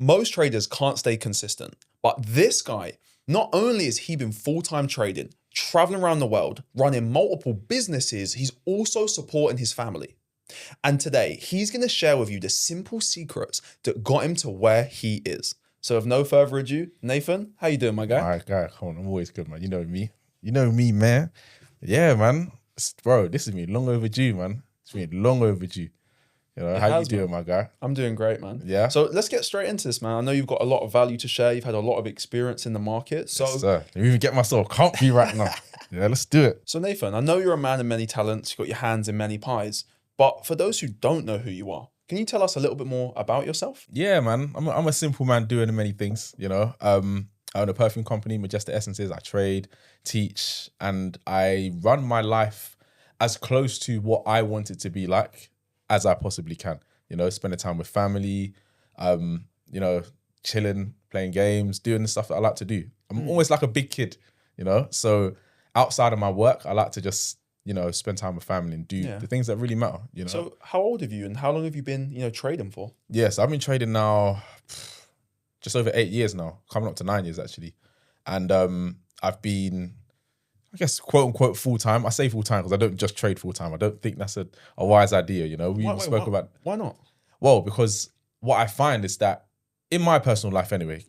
Most traders can't stay consistent, but this guy, not only has he been full-time trading, traveling around the world, running multiple businesses, he's also supporting his family. And today, he's going to share with you the simple secrets that got him to where he is. So with no further ado, Nathan, how you doing, my guy? My guy, come on, I'm always good, man. You know me. You know me, man. Yeah, man. Bro, this has been long overdue, man. It's been long overdue. You know, how you doing, my guy? I'm doing great, man. Yeah. So let's get straight into this, man. I know you've got a lot of value to share. You've had a lot of experience in the market. So, Yes, sir. I even get myself comfy right now. Yeah, let's do it. So Nathan, I know you're a man of many talents. You've got your hands in many pies. But for those who don't know who you are, can you tell us a little bit more about yourself? Yeah, man. I'm a simple man doing many things, you know. I own a perfume company, Majestic Essences. I trade, teach, and I run my life as close to what I want it to be like as I possibly can. You know, spending time with family, you know, chilling, playing games, doing the stuff that I like to do. I'm almost like a big kid, you know. So outside of my work, I like to just, you know, spend time with family and do the things that really matter, you know. So how old have you and how long have you been, you know, trading for? Yes, I've been trading now just over 8 years now, coming up to 9 years actually. And I've been, I guess, quote unquote, full time. I say full time because I don't just trade full time. I don't think that's a wise idea, you know. We spoke about. Why not? Well, because what I find is that in my personal life anyway,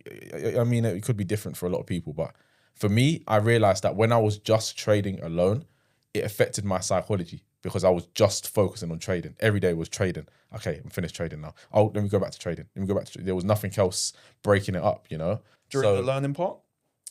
I mean, it could be different for a lot of people, but for me, I realized that when I was just trading alone, it affected my psychology because I was just focusing on trading. Every day was trading. Okay, I'm finished trading now. Oh, let me go back to trading. Let me go back to there was nothing else breaking it up, you know? During the learning part?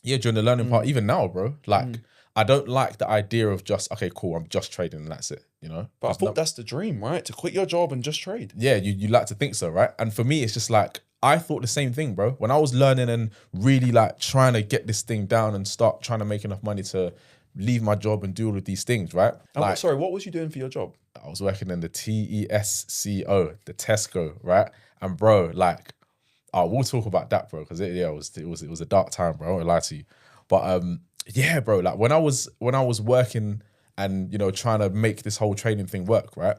Yeah, during the learning part, even now, bro. Like, I don't like the idea of just, okay, cool, I'm just trading and that's it, you know? But I thought that's the dream, right? To quit your job and just trade. Yeah, you like to think so, right? And for me, it's just like, I thought the same thing, bro. When I was learning and really like trying to get this thing down and start trying to make enough money to leave my job and do all of these things, right? Like, sorry, what was you doing for your job? I was working in the TESCO, the Tesco, right? And bro, like, we'll talk about that, bro, because it was a dark time, bro. I won't lie to you, but yeah, bro, like when I was working and, you know, trying to make this whole training thing work, right?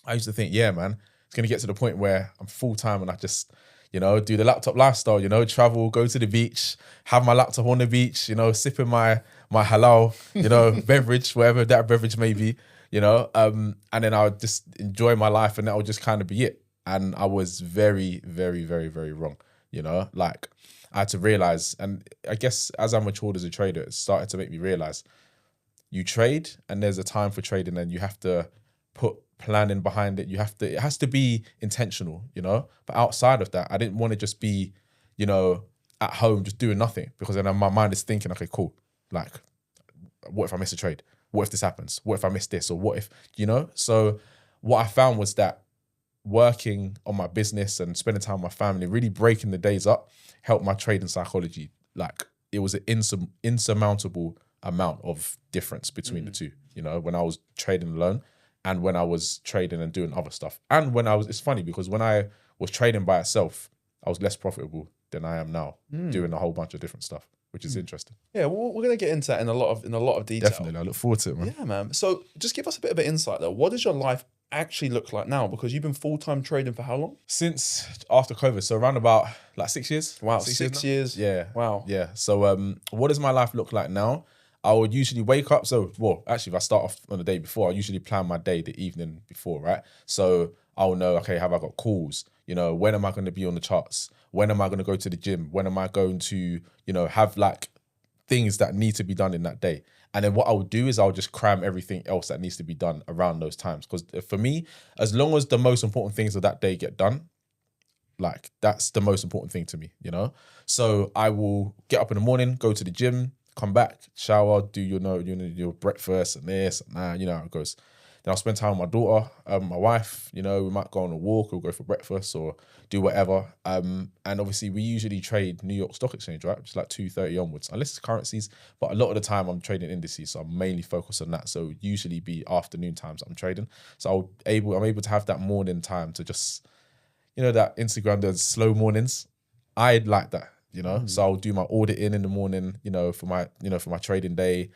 I used to think, yeah, man, it's gonna get to the point where I'm full time and I just, you know, do the laptop lifestyle, you know, travel, go to the beach, have my laptop on the beach, you know, sipping my halal, you know, beverage, whatever that beverage may be, you know, and then I would just enjoy my life and that would just kind of be it. And I was very, very, very, very wrong, you know, like I had to realize, and I guess as I matured as a trader, it started to make me realize you trade and there's a time for trading and you have to put planning behind it. It has to be intentional, you know, but outside of that, I didn't want to just be, you know, at home just doing nothing because then my mind is thinking, okay, cool. Like, what if I miss a trade? What if this happens? What if I miss this? Or what if, you know? So what I found was that working on my business and spending time with my family, really breaking the days up, helped my trading psychology. Like, it was an insurmountable amount of difference between the two, you know, when I was trading alone and when I was trading and doing other stuff. And when it's funny because when I was trading by itself, I was less profitable than I am now doing a whole bunch of different stuff, which is interesting. Yeah, well, we're gonna get into that in a lot of detail. Definitely, I look forward to it, man. Yeah, man. So just give us a bit of an insight though. What does your life actually look like now? Because you've been full-time trading for how long? Since after COVID, so around about like 6 years. Wow, 6 years. Yeah. Wow. Yeah. So what does my life look like now? I would usually wake up. So, well, actually, if I start off on the day before, I usually plan my day the evening before, right? So I'll know, okay, have I got calls? You know, when am I going to be on the charts? When am I going to go to the gym? When am I going to, you know, have like things that need to be done in that day? And then what I would do is I'll just cram everything else that needs to be done around those times. Because for me, as long as the most important things of that day get done, like that's the most important thing to me, you know? So I will get up in the morning, go to the gym, come back, shower, do your breakfast and this and that, you know how it goes. Then I'll spend time with my daughter, my wife, you know, we might go on a walk or go for breakfast or do whatever. And obviously we usually trade New York Stock Exchange, right? Which is like 2:30 onwards, unless it's currencies. But a lot of the time I'm trading indices, so I'm mainly focused on that. So usually be afternoon times I'm trading. So I'm able to have that morning time to just, you know, that Instagram, those slow mornings. I'd like that. You know, so I'll do my auditing in the morning, you know, for my trading day,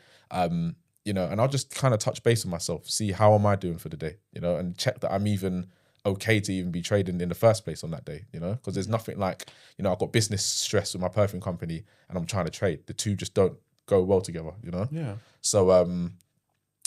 you know, and I'll just kind of touch base with myself, see how am I doing for the day, you know, and check that I'm even okay to even be trading in the first place on that day, you know, because there's nothing like, you know, I've got business stress with my perfume company and I'm trying to trade. The two just don't go well together, you know? Yeah. So, and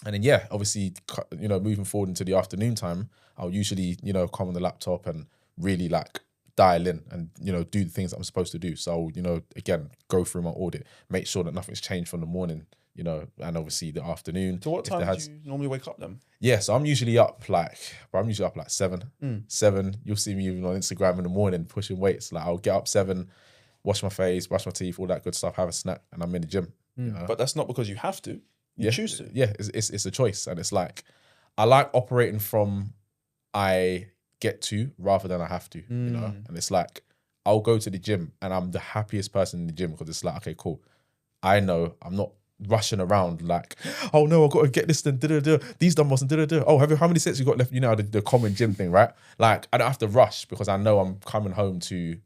then, yeah, obviously, you know, moving forward into the afternoon time, I'll usually, you know, come on the laptop and really like dial in and, you know, do the things that I'm supposed to do. So, you know, again, go through my audit, make sure that nothing's changed from the morning, you know, and obviously the afternoon. So what time do you normally wake up then? Yeah, so I'm usually up like 7. 7. You'll see me even on Instagram in the morning pushing weights. Like I'll get up 7, wash my face, brush my teeth, all that good stuff, have a snack, and I'm in the gym. You know? But that's not because you have to. You choose to. Yeah, it's a choice, and it's like I like operating from I get to rather than I have to. You know, and it's like I'll go to the gym and I'm the happiest person in the gym because it's like, okay, cool. I know I'm not rushing around like, oh no, I've got to get this and these dumbbells and oh, how many sets you got left? You know, the common gym thing, right? Like I don't have to rush because I know I'm coming home to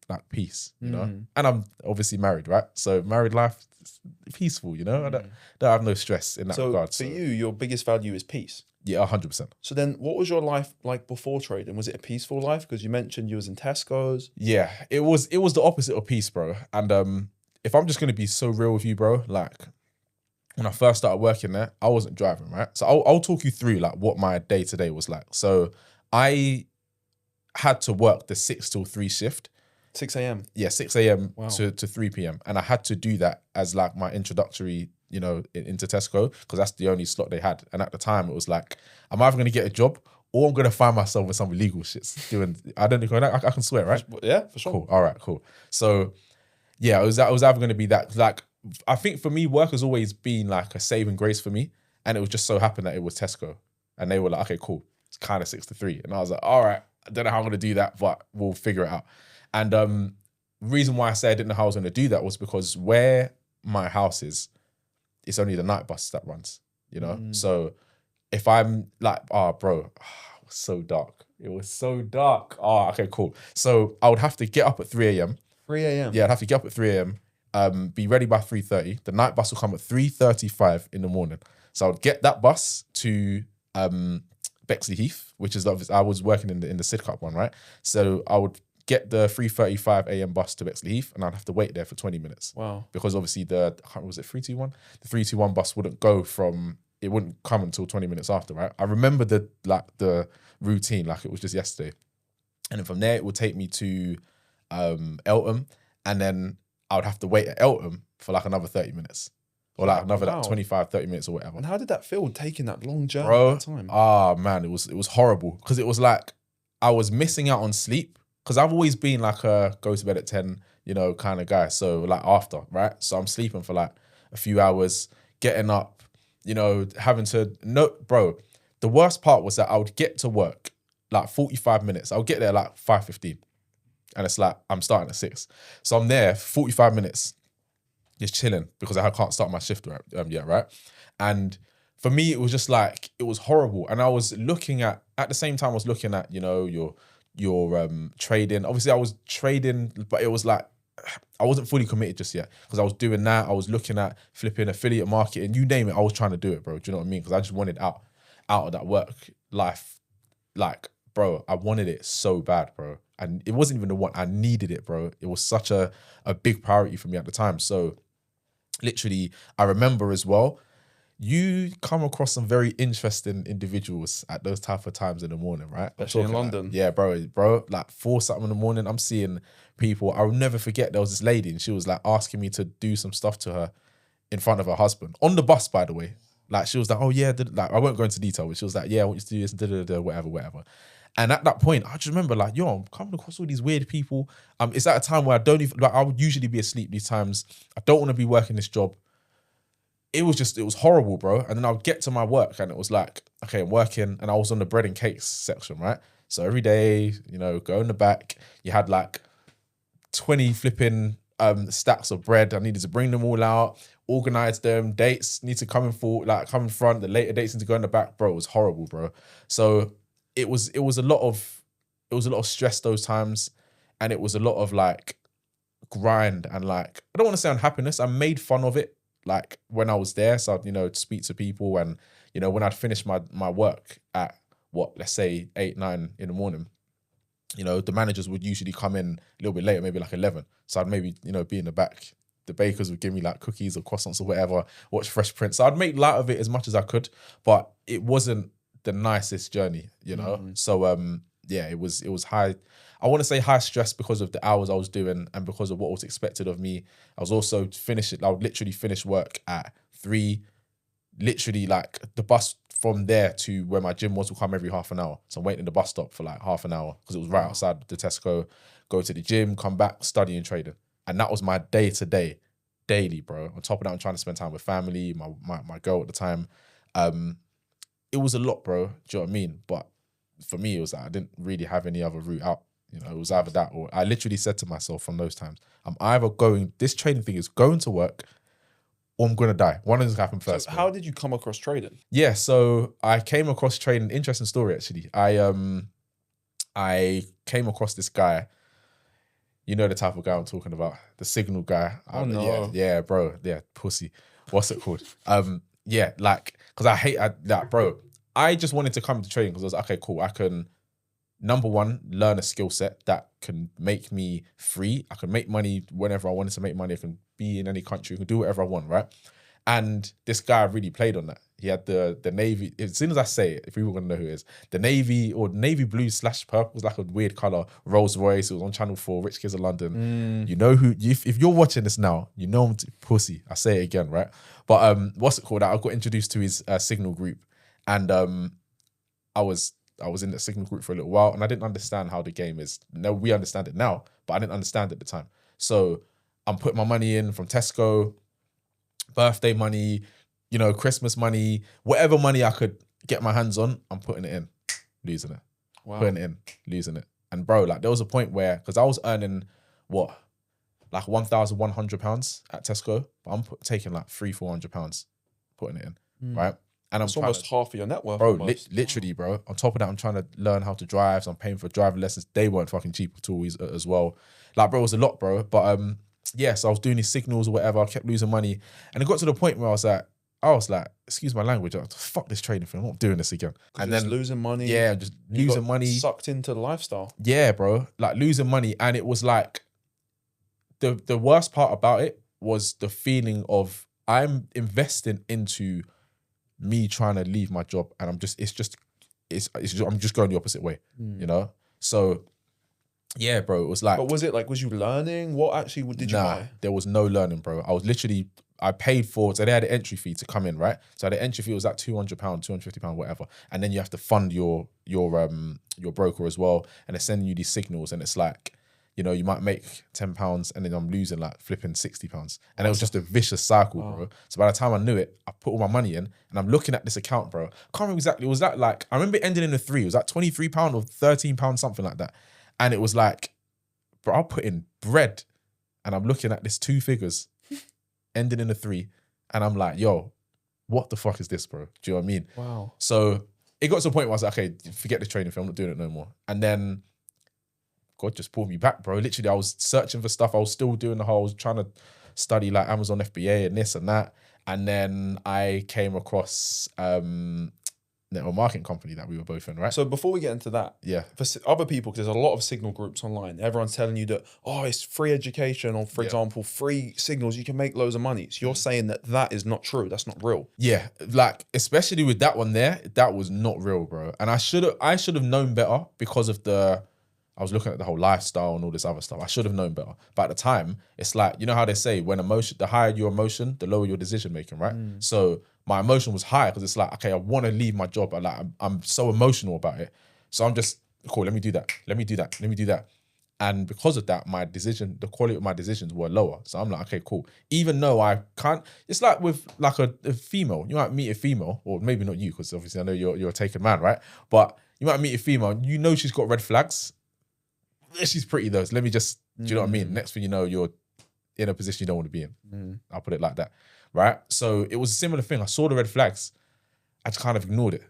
like peace, you know? And I'm obviously married, right? So married life is peaceful, you know? I don't have no stress in that regard. So for you, your biggest value is peace. Yeah, 100%. So then what was your life like before trading? Was it a peaceful life? Because you mentioned you was in Tesco's. Yeah, it was the opposite of peace, bro. And if I'm just gonna be so real with you, bro, like when I first started working there, I wasn't driving, right? So I'll talk you through like what my day to day was like. So I had to work the 6 till 3 shift. 6 a.m. Yeah, 6 a.m. Wow. to 3 p.m. And I had to do that as like my introductory, you know, into Tesco, because that's the only slot they had. And at the time it was like, I'm either gonna get a job or I'm gonna find myself with some illegal shits doing. I don't know. I can swear, right? Yeah, for sure. Cool. All right. Cool. So yeah, it was either gonna be that. Like I think for me, work has always been like a saving grace for me, and it was just so happened that it was Tesco, and they were like, okay, cool. It's kind of 6 to 3, and I was like, all right, I don't know how I'm gonna do that, but we'll figure it out. And reason why I say I didn't know how I was gonna do that was because where my house is, it's only the night bus that runs, you know? So if I'm like, bro, it was so dark. It was so dark. Okay, cool. So I would have to get up at 3 a.m. 3 a.m. Yeah, I'd have to get up at 3 a.m. Be ready by 3:30. The night bus will come at 3:35 in the morning. So I would get that bus to Bexley Heath, which is obviously, I was working in the Sidcup one, right? So I would get the 3:35 a.m. bus to Bexley Heath, and I'd have to wait there for 20 minutes. Wow. Because obviously was it 321? The 321 bus wouldn't come until 20 minutes after, right? I remember the routine like it was just yesterday. And then from there, it would take me to Eltham, and then I would have to wait at Eltham for like another 30 minutes. Or like another like 25, 30 minutes or whatever. And how did that feel, taking that long journey Bro, at that time? Man, it was horrible. Because it was like I was missing out on sleep. Because I've always been like a go to bed at 10, you know, kind of guy. So like after, right? So I'm sleeping for like a few hours, getting up, you know, having to bro. The worst part was that I would get to work like 45 minutes. I'll get there like 5:15. And it's like, I'm starting at 6. So I'm there 45 minutes, just chilling because I can't start my shift yet, right? And for me, it was just like, it was horrible. And I was looking at the same time, I was looking at, you know, your trading. Obviously, I was trading, but it was like, I wasn't fully committed just yet because I was doing that. I was looking at flipping affiliate marketing, you name it. I was trying to do it, bro. Do you know what I mean? Because I just wanted out of that work life. Like, bro, I wanted it so bad, bro. And it wasn't even the one, I needed it, bro. It was such a big priority for me at the time. So literally, I remember as well, you come across some very interesting individuals at those type of times in the morning, right? Especially in London. Like, yeah, bro, like 4 something in the morning, I'm seeing people. I'll never forget, there was this lady and she was like asking me to do some stuff to her in front of her husband. On the bus, by the way. Like she was like, oh yeah, like I won't go into detail, but she was like, yeah, I want you to do this, whatever. And at that point, I just remember like, yo, I'm coming across all these weird people. It's at a time where I don't even, like I would usually be asleep these times. I don't want to be working this job. It was horrible, bro. And then I would get to my work and it was like, okay, I'm working, and I was on the bread and cakes section, right? So every day, you know, go in the back, you had like 20 flipping stacks of bread. I needed to bring them all out, organize them, dates need to come in front, the later dates need to go in the back, bro. It was horrible, bro. So it was a lot of stress those times, and it was a lot of like grind and like, I don't want to say unhappiness. I made fun of it like when I was there. So I'd, you know, speak to people, and you know, when I'd finish my work at let's say 8, 9 in the morning, you know, the managers would usually come in a little bit later, maybe like 11. So I'd maybe, you know, be in the back. The bakers would give me like cookies or croissants or whatever, watch Fresh Prince. So I'd make light of it as much as I could, but it wasn't the nicest journey, you know? So, yeah, it was high. I want to say high stress because of the hours I was doing and because of what was expected of me. I was also I would literally finish work at 3, literally like the bus from there to where my gym was will come every half an hour. So I'm waiting in the bus stop for like half an hour because it was right outside the Tesco, go to the gym, come back, study and trading. And that was my day-to-day, daily, bro. On top of that, I'm trying to spend time with family, my girl at the time. It was a lot, bro. Do you know what I mean? But for me, it was like I didn't really have any other route out. You know, it was either that or I literally said to myself from those times, I'm either this trading thing is going to work or I'm going to die. One of them's happened first. So how did you come across trading? Yeah, so I came across trading. Interesting story, actually. I came across this guy. You know the type of guy I'm talking about, the signal guy. Oh no, yeah, bro, yeah, pussy. What's it called? Yeah, like, cause like, bro. I just wanted to come to trading because I was like, okay, cool. I can, number one, learn a skill set that can make me free. I can make money whenever I wanted to make money. I can be in any country. I can do whatever I want, right? And this guy really played on that. He had the navy. As soon as I say it, if people are gonna know who it is, the navy or navy blue / purple was like a weird color. Rolls Royce. It was on Channel 4. Rich Kids of London. You know who? If you're watching this now, you know I'm pussy. I say it again, right? But what's it called? I got introduced to his signal group, and I was in the signal group for a little while, and I didn't understand how the game is. No, we understand it now, but I didn't understand it at the time. So I'm putting my money in from Tesco, birthday money, you know, Christmas money, whatever money I could get my hands on, I'm putting it in, losing it. Wow. Putting it in, losing it. And bro, like there was a point where, because I was earning what, like £1,100 at Tesco, but I'm taking like £300-400, putting it in, right? And it's almost half of your net worth, bro. Literally, bro. On top of that, I'm trying to learn how to drive. So I'm paying for driving lessons. They weren't fucking cheap at all as well. Like, bro, it was a lot, bro. But yeah, so I was doing these signals or whatever. I kept losing money, and it got to the point where I was like, excuse my language, fuck this trading thing. I'm not doing this again. And then losing money. Yeah, just losing money. Sucked into the lifestyle. Yeah, bro. Like losing money, and it was like the worst part about it was the feeling of I'm investing into me trying to leave my job, and I'm just going the opposite way, you know? So yeah, bro, it was like, but was you learning? What actually did you buy? There was no learning, bro. I paid for, so they had an entry fee to come in, right? So the entry fee was like £200, £250, whatever. And then you have to fund your broker as well. And they're sending you these signals, and it's like, you know, you might make £10 and then I'm losing like flipping £60. And it was just a vicious cycle, bro. So by the time I knew it, I put all my money in and I'm looking at this account, bro. I can't remember exactly. It was that like, I remember it ending in a 3. It was like £23 or £13, something like that. And it was like, bro, I'll put in bread and I'm looking at this 2 figures ending in a 3. And I'm like, yo, what the fuck is this, bro? Do you know what I mean? Wow. So it got to a point where I was like, okay, forget this training thing. I'm not doing it no more. And then God just pulled me back, bro. Literally, I was searching for stuff. I was still doing I was trying to study like Amazon FBA and this and that. And then I came across network marketing company that we were both in, right? So before we get into that, yeah, for other people, because there's a lot of signal groups online, everyone's telling you that, oh, it's free education, or for example, free signals, you can make loads of money. So you're saying that is not true. That's not real. Yeah, like especially with that one there, that was not real, bro. And I should have known better because of I was looking at the whole lifestyle and all this other stuff. I should have known better. But at the time, it's like, you know how they say, when the higher your emotion, the lower your decision making, right? So my emotion was high because it's like, okay, I want to leave my job. But like, I'm so emotional about it. So I'm just, cool, let me do that. Let me do that. Let me do that. And because of that, the quality of my decisions were lower. So I'm like, okay, cool. Even though I can't, it's like with like a female, you might meet a female, or maybe not you, because obviously I know you're a taken man, right? But you might meet a female, you know she's got red flags. She's pretty though. So let me just, do you know what I mean? Next thing you know, you're in a position you don't want to be in. I'll put it like that, right? So it was a similar thing. I saw the red flags. I just kind of ignored it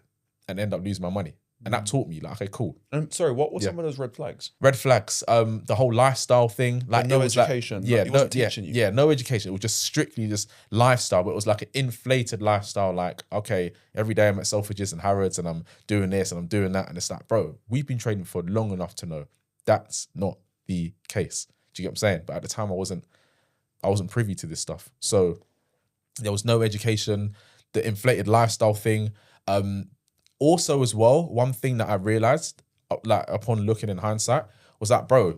and ended up losing my money. And that taught me, like, okay, cool. Sorry, what were some of those red flags? Red flags, the whole lifestyle thing, like no it was education, like, yeah, like, it wasn't teaching you. yeah, no education. It was just strictly just lifestyle, but it was like an inflated lifestyle. Like, okay, every day I'm at Selfridges and Harrods, and I'm doing this and I'm doing that, and it's like, bro, we've been trading for long enough to know that's not the case. Do you get what I'm saying? But at the time, I wasn't privy to this stuff, so there was no education. The inflated lifestyle thing. Also, as well, one thing that I realized, like upon looking in hindsight, was that, bro,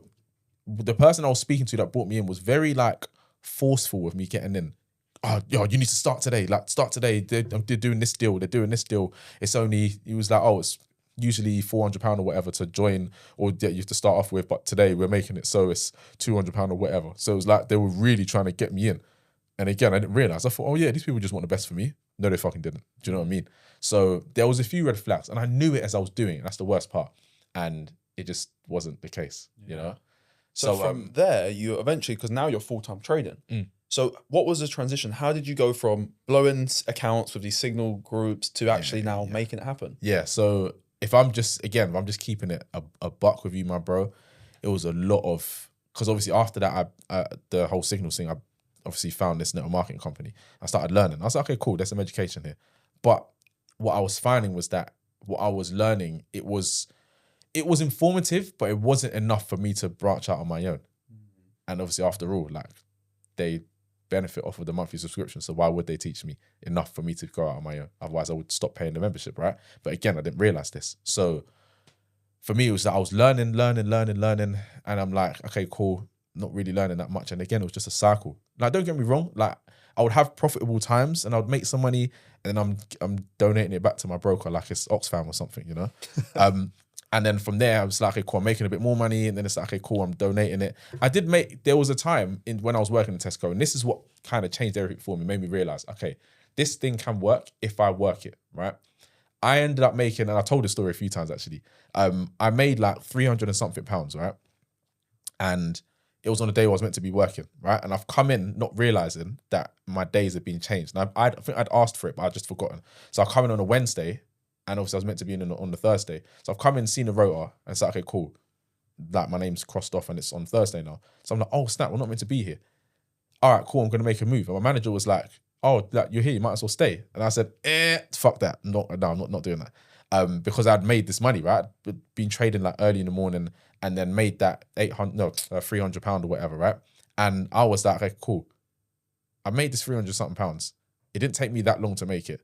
the person I was speaking to that brought me in was very like forceful with me getting in. Oh, yo, you need to start today. Like, start today. They're doing this deal. They're doing this deal. It's only, he was like, oh, it's usually £400 or whatever to join, or that you have to start off with. But today we're making it so it's £200 or whatever. So it was like they were really trying to get me in. And again, I didn't realize. I thought, oh yeah, these people just want the best for me. No, they fucking didn't. Do you know what I mean? So there was a few red flags, and I knew it as I was doing it. That's the worst part. And it just wasn't the case, you know? So from there, you eventually, because now you're full-time trading. So what was the transition? How did you go from blowing accounts with these signal groups to actually now making it happen? Yeah, so if I'm just keeping it a buck with you, my bro, it was a lot of, because obviously after that, the whole signals thing, I obviously found this network marketing company. I started learning. I was like, okay, cool, there's some education here. But what I was finding was that what I was learning, it was informative, but it wasn't enough for me to branch out on my own. And obviously, after all, like, they benefit off of the monthly subscription, so why would they teach me enough for me to go out on my own? Otherwise, I would stop paying the membership, right? But again, I didn't realize this. So for me, it was that I was learning, and I'm like, okay, cool, not really learning that much. And again, it was just a cycle. Like, don't get me wrong, like, I would have profitable times and I would make some money, and then I'm donating it back to my broker like it's Oxfam or something, you know? And then from there, I was like, okay, cool, I'm making a bit more money. And then it's like, okay, cool, I'm donating it. There was a time when I was working in Tesco, and this is what kind of changed everything for me, made me realize, okay, this thing can work if I work it, right? I ended up making, and I told this story a few times actually, I made like 300 and something pounds, right? And it was on a day I was meant to be working, right? And I've come in not realizing that my days had been changed. And I think I'd asked for it, but I'd just forgotten. So I've come in on a Wednesday, and obviously I was meant to be in on the Thursday. So I've come in, seen the rota, and it's like, okay, cool. Like, my name's crossed off and it's on Thursday now. So I'm like, oh snap, we're not meant to be here. All right, cool, I'm gonna make a move. And my manager was like, oh, like, you're here, you might as well stay. And I said, fuck that. No, I'm not doing that. Because I'd made this money, right? I'd been trading like early in the morning and then made that £300 or whatever, right? And I was like, okay, cool. I made this 300 something pounds. It didn't take me that long to make it.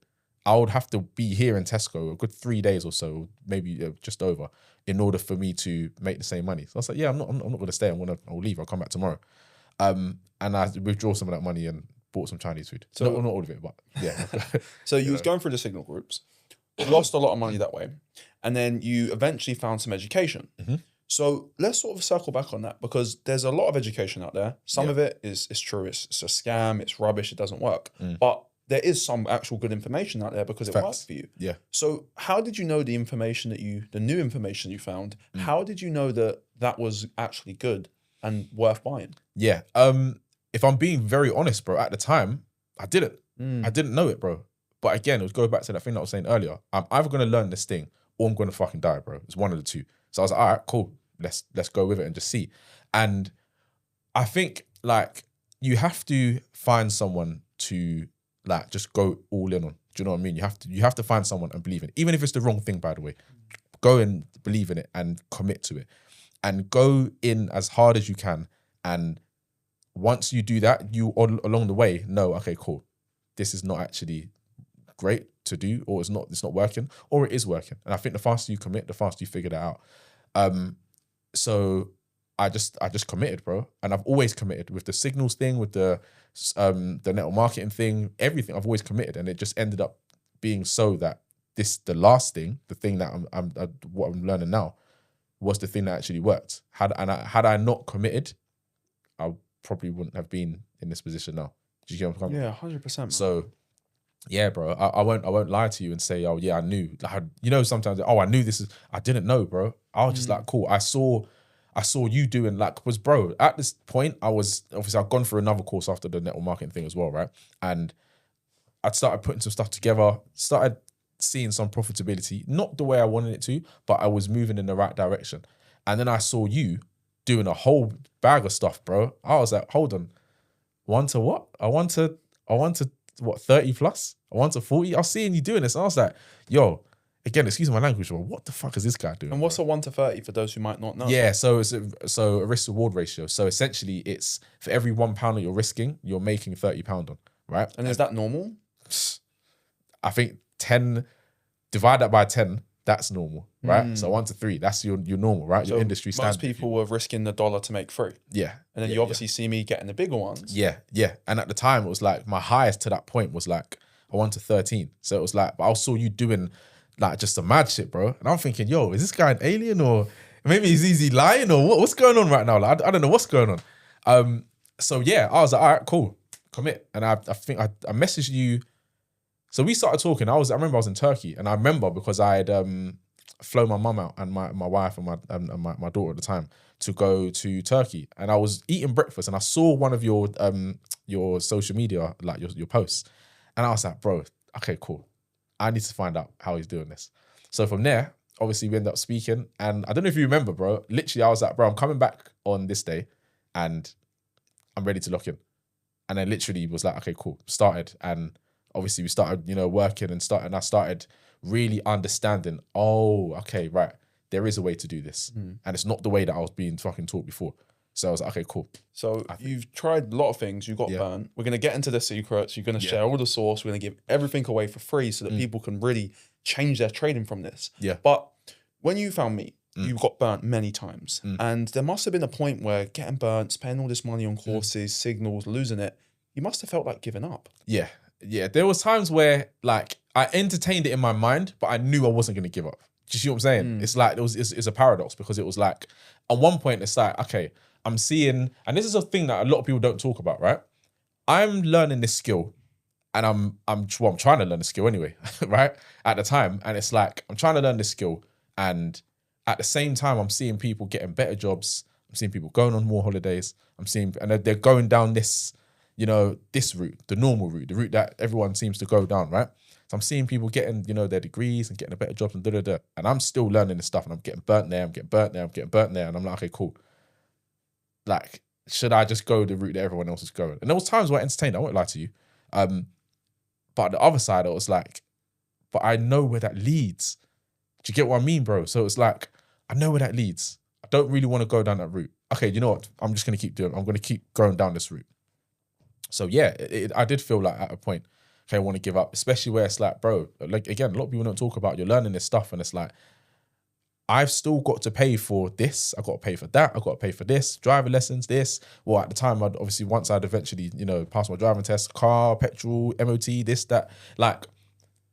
I would have to be here in Tesco a good 3 days or so, maybe just over, in order for me to make the same money. So I was like, yeah, I'm not going to stay. I'll leave. I'll come back tomorrow. And I withdraw some of that money and bought some Chinese food. So not all of it, but yeah. So you was going through the signal groups, lost a lot of money that way, and then you eventually found some education. So let's sort of circle back on that, because there's a lot of education out there. Some of it is true. It's a scam. It's rubbish. It doesn't work. But there is some actual good information out there because it works for you. Yeah. So how did you know the information the new information you found, how did you know that that was actually good and worth buying? Yeah. If I'm being very honest, bro, at the time, I didn't. I didn't know it, bro. But again, it was going back to that thing that I was saying earlier. I'm either going to learn this thing or I'm going to fucking die, bro. It's one of the two. So I was like, all right, cool. Let's go with it and just see. And I think, like, you have to find someone to, like, just go all in on. Do you know what I mean? You have to find someone and believe in it. Even if it's the wrong thing, by the way. Go and believe in it and commit to it. And go in as hard as you can. And once you do that, you along the way know, okay, cool. This is not actually great to do, or it's not working, or it is working. And I think the faster you commit, the faster you figure that out. So I just committed, bro. And I've always committed with the signals thing, with the network marketing thing, everything. I've always committed, and it just ended up being so that the last thing, the thing that what I'm learning now, was the thing that actually worked. Had I not committed, I probably wouldn't have been in this position now. Do you get what I'm saying? Yeah, 100%. So, yeah, bro, I won't lie to you and say, oh yeah, I knew. Like, sometimes, I knew this is. I didn't know, bro. I was just like, cool. I saw you doing, like, was, bro, at this point, I'd gone through another course after the network marketing thing as well, right? And I'd started putting some stuff together, started seeing some profitability, not the way I wanted it to, but I was moving in the right direction. And then I saw you doing a whole bag of stuff, bro. I was like, hold on, one to what? I want to what, 30 plus? I want to 40. I was seeing you doing this, and I was like, yo, again, excuse my language, but what the fuck is this guy doing? And what's a 1 to 30 for those who might not know? Yeah, so it's a risk reward ratio. So essentially, it's for every £1 that you're risking, you're making £30 on, right? And is that normal? I think 10, divide that by 10, that's normal, right? So 1 to 3, that's your normal, right? So your industry standard. most people were risking the dollar to make 3. Yeah. And then you obviously see me getting the bigger ones. Yeah. And at the time, it was like, my highest to that point was like a 1 to 13. So it was like, but I saw you doing like just some mad shit, bro. And I'm thinking, yo, is this guy an alien, or maybe he's easy lying, or what's going on right now? Like, I don't know what's going on. So yeah, I was like, all right, cool, commit. And I think I messaged you. So we started talking. I remember I was in Turkey, and I remember because I had flown my mum out and my wife and my daughter at the time to go to Turkey, and I was eating breakfast, and I saw one of your social media, like your posts, and I was like, bro, okay, cool. I need to find out how he's doing this. So from there, obviously we ended up speaking, and I don't know if you remember, bro. Literally, I was like, bro, I'm coming back on this day, and I'm ready to lock in. And then literally was like, okay, cool. Started, and obviously we started, working and I started really understanding, oh, okay, right, there is a way to do this. And it's not the way that I was being fucking taught before. So I was like, okay, cool. So you've tried a lot of things, you got burnt. We're going to get into the secrets. You're going to share all the source. We're going to give everything away for free so that people can really change their trading from this. Yeah. But when you found me, you got burnt many times. And there must have been a point where getting burnt, spending all this money on courses, signals, losing it, you must have felt like giving up. Yeah. There was times where like I entertained it in my mind, but I knew I wasn't going to give up. Do you see what I'm saying? It's like it's a paradox, because it was like at one point it's like, okay, I'm seeing, and this is a thing that a lot of people don't talk about, right? I'm learning this skill, and I'm trying to learn the skill anyway, right? At the time, and it's like I'm trying to learn this skill, and at the same time, I'm seeing people getting better jobs. I'm seeing people going on more holidays. And they're going down this, this route, the normal route, the route that everyone seems to go down, right? So I'm seeing people getting, their degrees and getting a better jobs and da-da-da. And I'm still learning this stuff, and I'm getting burnt there, I'm getting burnt there. And I'm like, okay, cool. Like, should I just go the route that everyone else is going? And there was times where I entertained, I won't lie to you. But the other side, I was like, but I know where that leads. Do you get what I mean, bro? So it's like, I know where that leads. I don't really want to go down that route. Okay, you know what? I'm just going to keep doing it. I'm going to keep going down this route. So yeah, I did feel like at a point, okay, I want to give up, especially where it's like, bro, like again, a lot of people don't talk about, you're learning this stuff, and it's like, I've still got to pay for this. I've got to pay for that. I've got to pay for this, driver lessons, this. Well, at the time, once I'd eventually, pass my driving test, car, petrol, MOT, this, that, like,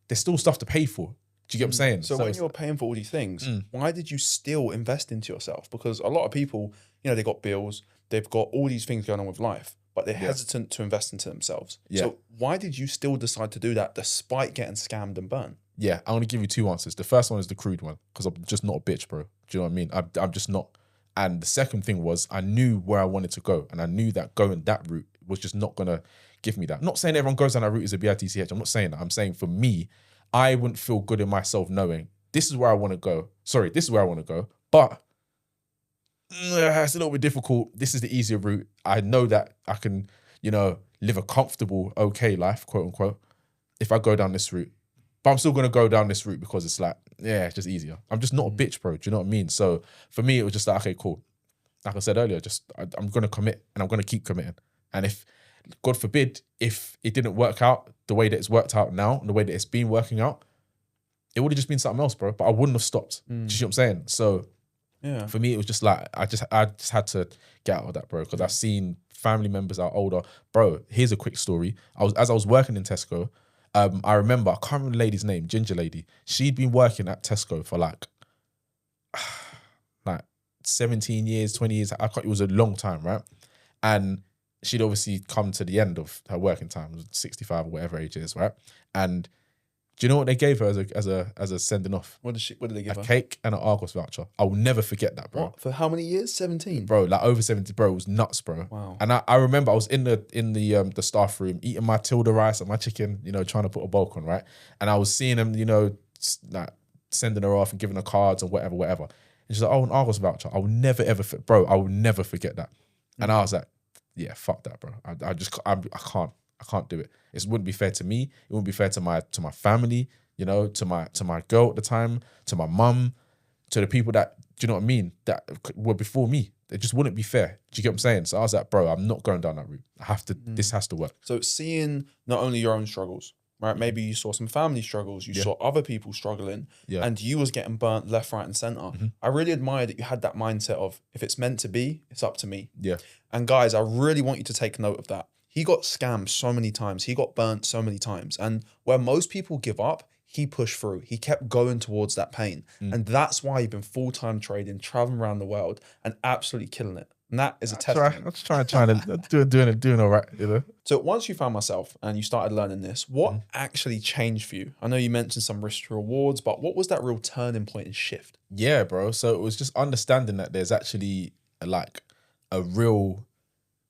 there's still stuff to pay for. Do you get what I'm saying? So when you're paying for all these things, why did you still invest into yourself? Because a lot of people, they got bills, they've got all these things going on with life, but they're hesitant to invest into themselves. Yeah. So why did you still decide to do that despite getting scammed and burned? Yeah, I'm going to give you two answers. The first one is the crude one, because I'm just not a bitch, bro. Do you know what I mean? I'm just not. And the second thing was, I knew where I wanted to go, and I knew that going that route was just not going to give me that. I'm not saying everyone goes down that route as a BITCH. I'm not saying that. I'm saying for me, I wouldn't feel good in myself knowing this is where I want to go. Sorry, this is where I want to go, but it's a little bit difficult. This is the easier route. I know that I can, live a comfortable, okay life, quote unquote, if I go down this route. But I'm still going to go down this route because it's like, yeah, it's just easier. I'm just not a bitch, bro. Do you know what I mean? So for me, it was just like, okay, cool. Like I said earlier, I'm going to commit, and I'm going to keep committing. And if, God forbid, if it didn't work out the way that it's worked out now, and the way that it's been working out, it would have just been something else, bro. But I wouldn't have stopped. Do you see what I'm saying? So yeah, for me, it was just like, I just had to get out of that, bro. Because I've seen family members that are older. Bro, here's a quick story. As I was working in Tesco, I remember, I can't remember the lady's name, ginger lady. She'd been working at Tesco for like 17 years, 20 years. It was a long time, right? And she'd obviously come to the end of her working time, 65 or whatever age it is, right? And Do you know what they gave her as a sending off? What did they give A her? cake and an Argos voucher. I will never forget that, bro. What? For how many years? 17. Bro, like over 70, bro, it was nuts, bro. Wow. And I remember I was in the staff room eating my tilda rice and my chicken, you know, trying to put a bulk on, right? And I was seeing them, you know, like sending her off and giving her cards and whatever. And she's like, oh, an Argos voucher. I will never ever, bro, I will never forget that. And I was like, yeah, fuck that, bro. I can't do it. It wouldn't be fair to me. It wouldn't be fair to my family, you know, to my girl at the time, to my mum, to the people that, do you know what I mean, that were before me. It just wouldn't be fair. Do you get what I'm saying? So I was like, bro, I'm not going down that route. I have to, this has to work. So seeing not only your own struggles, right? Maybe you saw some family struggles, you saw other people struggling, and you was getting burnt left, right, and center. I really admire that you had that mindset of, if it's meant to be, it's up to me. Yeah. And guys, I really want you to take note of that. He got scammed so many times. He got burnt so many times. And where most people give up, he pushed through. He kept going towards that pain. And that's why you've been full-time trading, traveling around the world, and absolutely killing it. And that is a testament. I'm just trying to doing all right, you know. So once you found myself and you started learning this, what actually changed for you? I know you mentioned some risk rewards, but what was that real turning point and shift? Yeah, bro. So it was just understanding that there's actually like a real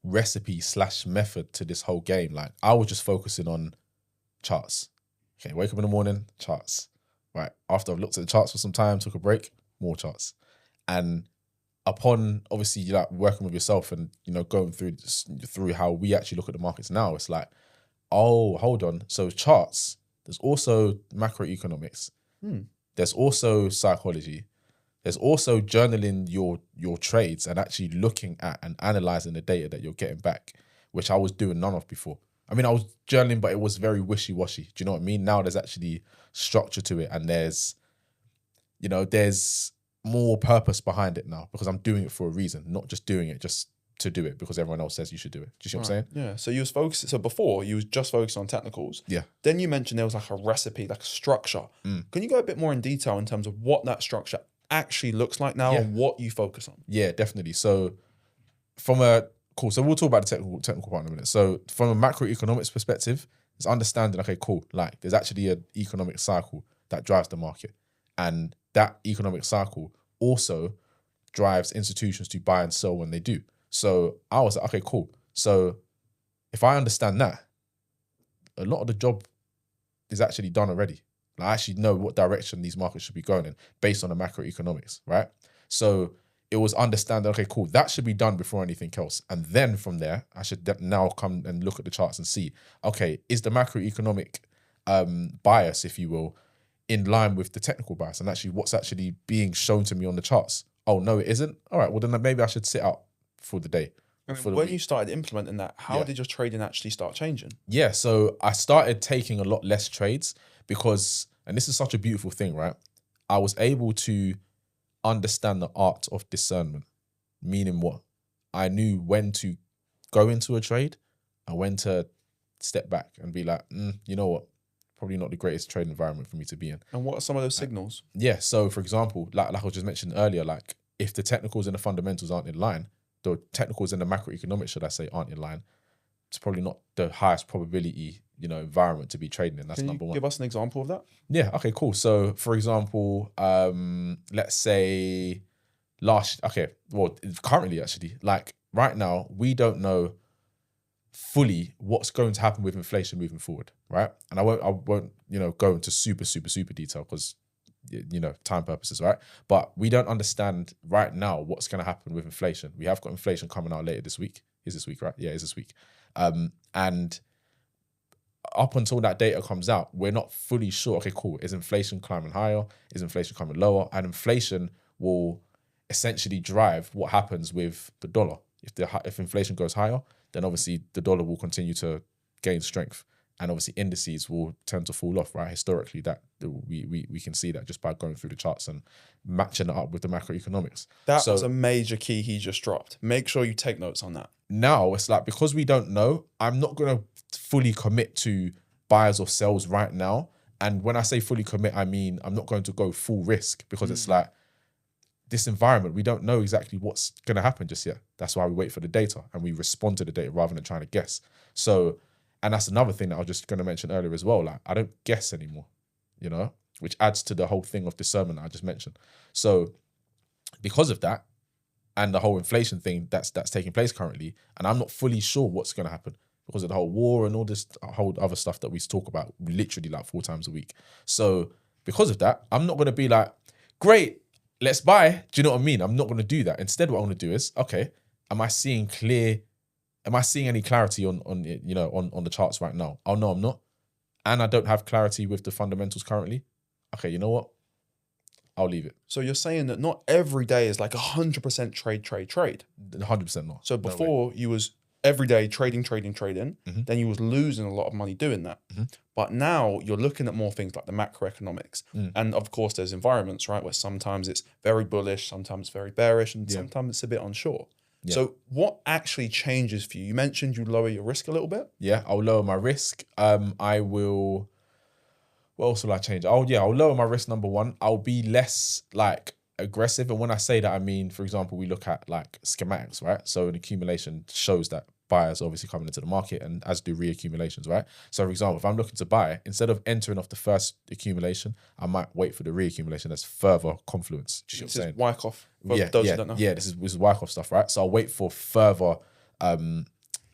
recipe / method to this whole game. Like I was just focusing on charts. Okay, wake up in the morning, charts. Right. After I've looked at the charts for some time, took a break, more charts. And upon obviously like working with yourself and, you know, going through how we actually look at the markets now, it's like, oh, hold on. So charts, there's also macroeconomics. There's also psychology. There's also journaling your trades and actually looking at and analyzing the data that you're getting back, which I was doing none of before. I mean, I was journaling, but it was very wishy-washy. Do you know what I mean? Now there's actually structure to it, and there's more purpose behind it now because I'm doing it for a reason, not just doing it just to do it because everyone else says you should do it. Do you see what I'm saying? Yeah. So you was focused. So before you was just focused on technicals. Yeah. Then you mentioned there was like a recipe, like a structure. Can you go a bit more in detail in terms of what that structure actually looks like now and what you focus on? Yeah, definitely. So so we'll talk about the technical part in a minute. So from a macroeconomics perspective, it's understanding, okay, cool, like there's actually an economic cycle that drives the market. And that economic cycle also drives institutions to buy and sell when they do. So I was like, okay, cool. So if I understand that, a lot of the job is actually done already. I actually know what direction these markets should be going in based on the macroeconomics, right? So it was understanding, okay, cool, that should be done before anything else. And then from there, I should now come and look at the charts and see, okay, is the macroeconomic bias, if you will, in line with the technical bias and actually what's actually being shown to me on the charts? Oh, no, it isn't? All right, well, then maybe I should sit out for the day. When you started implementing that, how did your trading actually start changing? Yeah, so I started taking a lot less trades because, and this is such a beautiful thing, right? I was able to understand the art of discernment, meaning what? I knew when to go into a trade and when to step back and be like, you know what? Probably not the greatest trade environment for me to be in. And what are some of those signals? Yeah, so for example, like I just mentioned earlier, like if the technicals and the fundamentals aren't in line, the technicals and the macroeconomics, should I say, aren't in line, it's probably not the highest probability, environment to be trading in. That's number one. Give us an example of that? Yeah, okay, cool. So for example, let's say currently actually, like right now, we don't know fully what's going to happen with inflation moving forward, right? And I won't, go into super detail because time purposes, right? But we don't understand right now what's going to happen with inflation. We have got inflation coming out later this week. Is this week, right? Yeah, it's this week. And up until that data comes out, we're not fully sure. Okay, cool. Is inflation climbing higher? Is inflation climbing lower? And inflation will essentially drive what happens with the dollar. If inflation goes higher, then obviously the dollar will continue to gain strength. And obviously indices will tend to fall off, right? Historically, that we can see that just by going through the charts and matching it up with the macroeconomics. That was a major key he just dropped. Make sure you take notes on that. Now, it's like, because we don't know, I'm not going to fully commit to buyers or sells right now. And when I say fully commit, I mean, I'm not going to go full risk because it's like, this environment, we don't know exactly what's going to happen just yet. That's why we wait for the data and we respond to the data rather than trying to guess. So, and that's another thing that I was just going to mention earlier as well. Like, I don't guess anymore. you know, which adds to the whole thing of discernment I just mentioned. So because of that, and the whole inflation thing that's taking place currently, and I'm not fully sure what's going to happen because of the whole war and all this whole other stuff that we talk about literally like 4 times a week. So because of that, I'm not going to be like, great, let's buy. Do you know what I mean? I'm not going to do that. Instead, what I'm going to do is, okay, am I seeing any clarity on the charts right now? Oh no, I'm not. And I don't have clarity with the fundamentals currently. Okay, you know what? I'll leave it. So you're saying that not every day is like 100% trade. 100% not. So before you was every day trading, then you was losing a lot of money doing that. But now you're looking at more things like the macroeconomics. And of course there's environments, right, where sometimes it's very bullish, sometimes very bearish, and sometimes it's a bit unsure. Yeah. So what actually changes for you? You mentioned you lower your risk a little bit. Yeah, I'll lower my risk. I will... What else will I change? I'll lower my risk, number one. I'll be less like aggressive. And when I say that, I mean, for example, we look at like schematics, right? So an accumulation shows that buyers are obviously coming into the market, and as do reaccumulations, right? So for example, if I'm looking to buy, instead of entering off the first accumulation, I might wait for the reaccumulation as further confluence. Do you see what I'm saying? Wyckoff. Those who don't know. Yeah, this is Wyckoff stuff, right? So I'll wait for further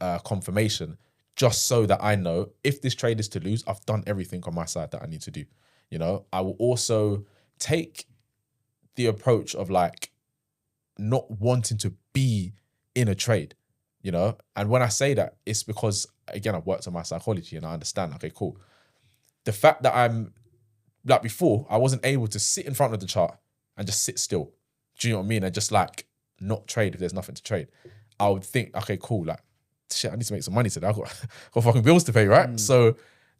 confirmation, just so that I know if this trade is to lose, I've done everything on my side that I need to do. You know, I will also take the approach of like not wanting to be in a trade, you know? And when I say that, it's because, again, I've worked on my psychology and I understand, okay, cool. The fact that I'm, like before, I wasn't able to sit in front of the chart and just sit still. Do you know what I mean? And just like not trade if there's nothing to trade. I would think, okay, cool, like, shit, I need to make some money today. I've got fucking bills to pay, right? So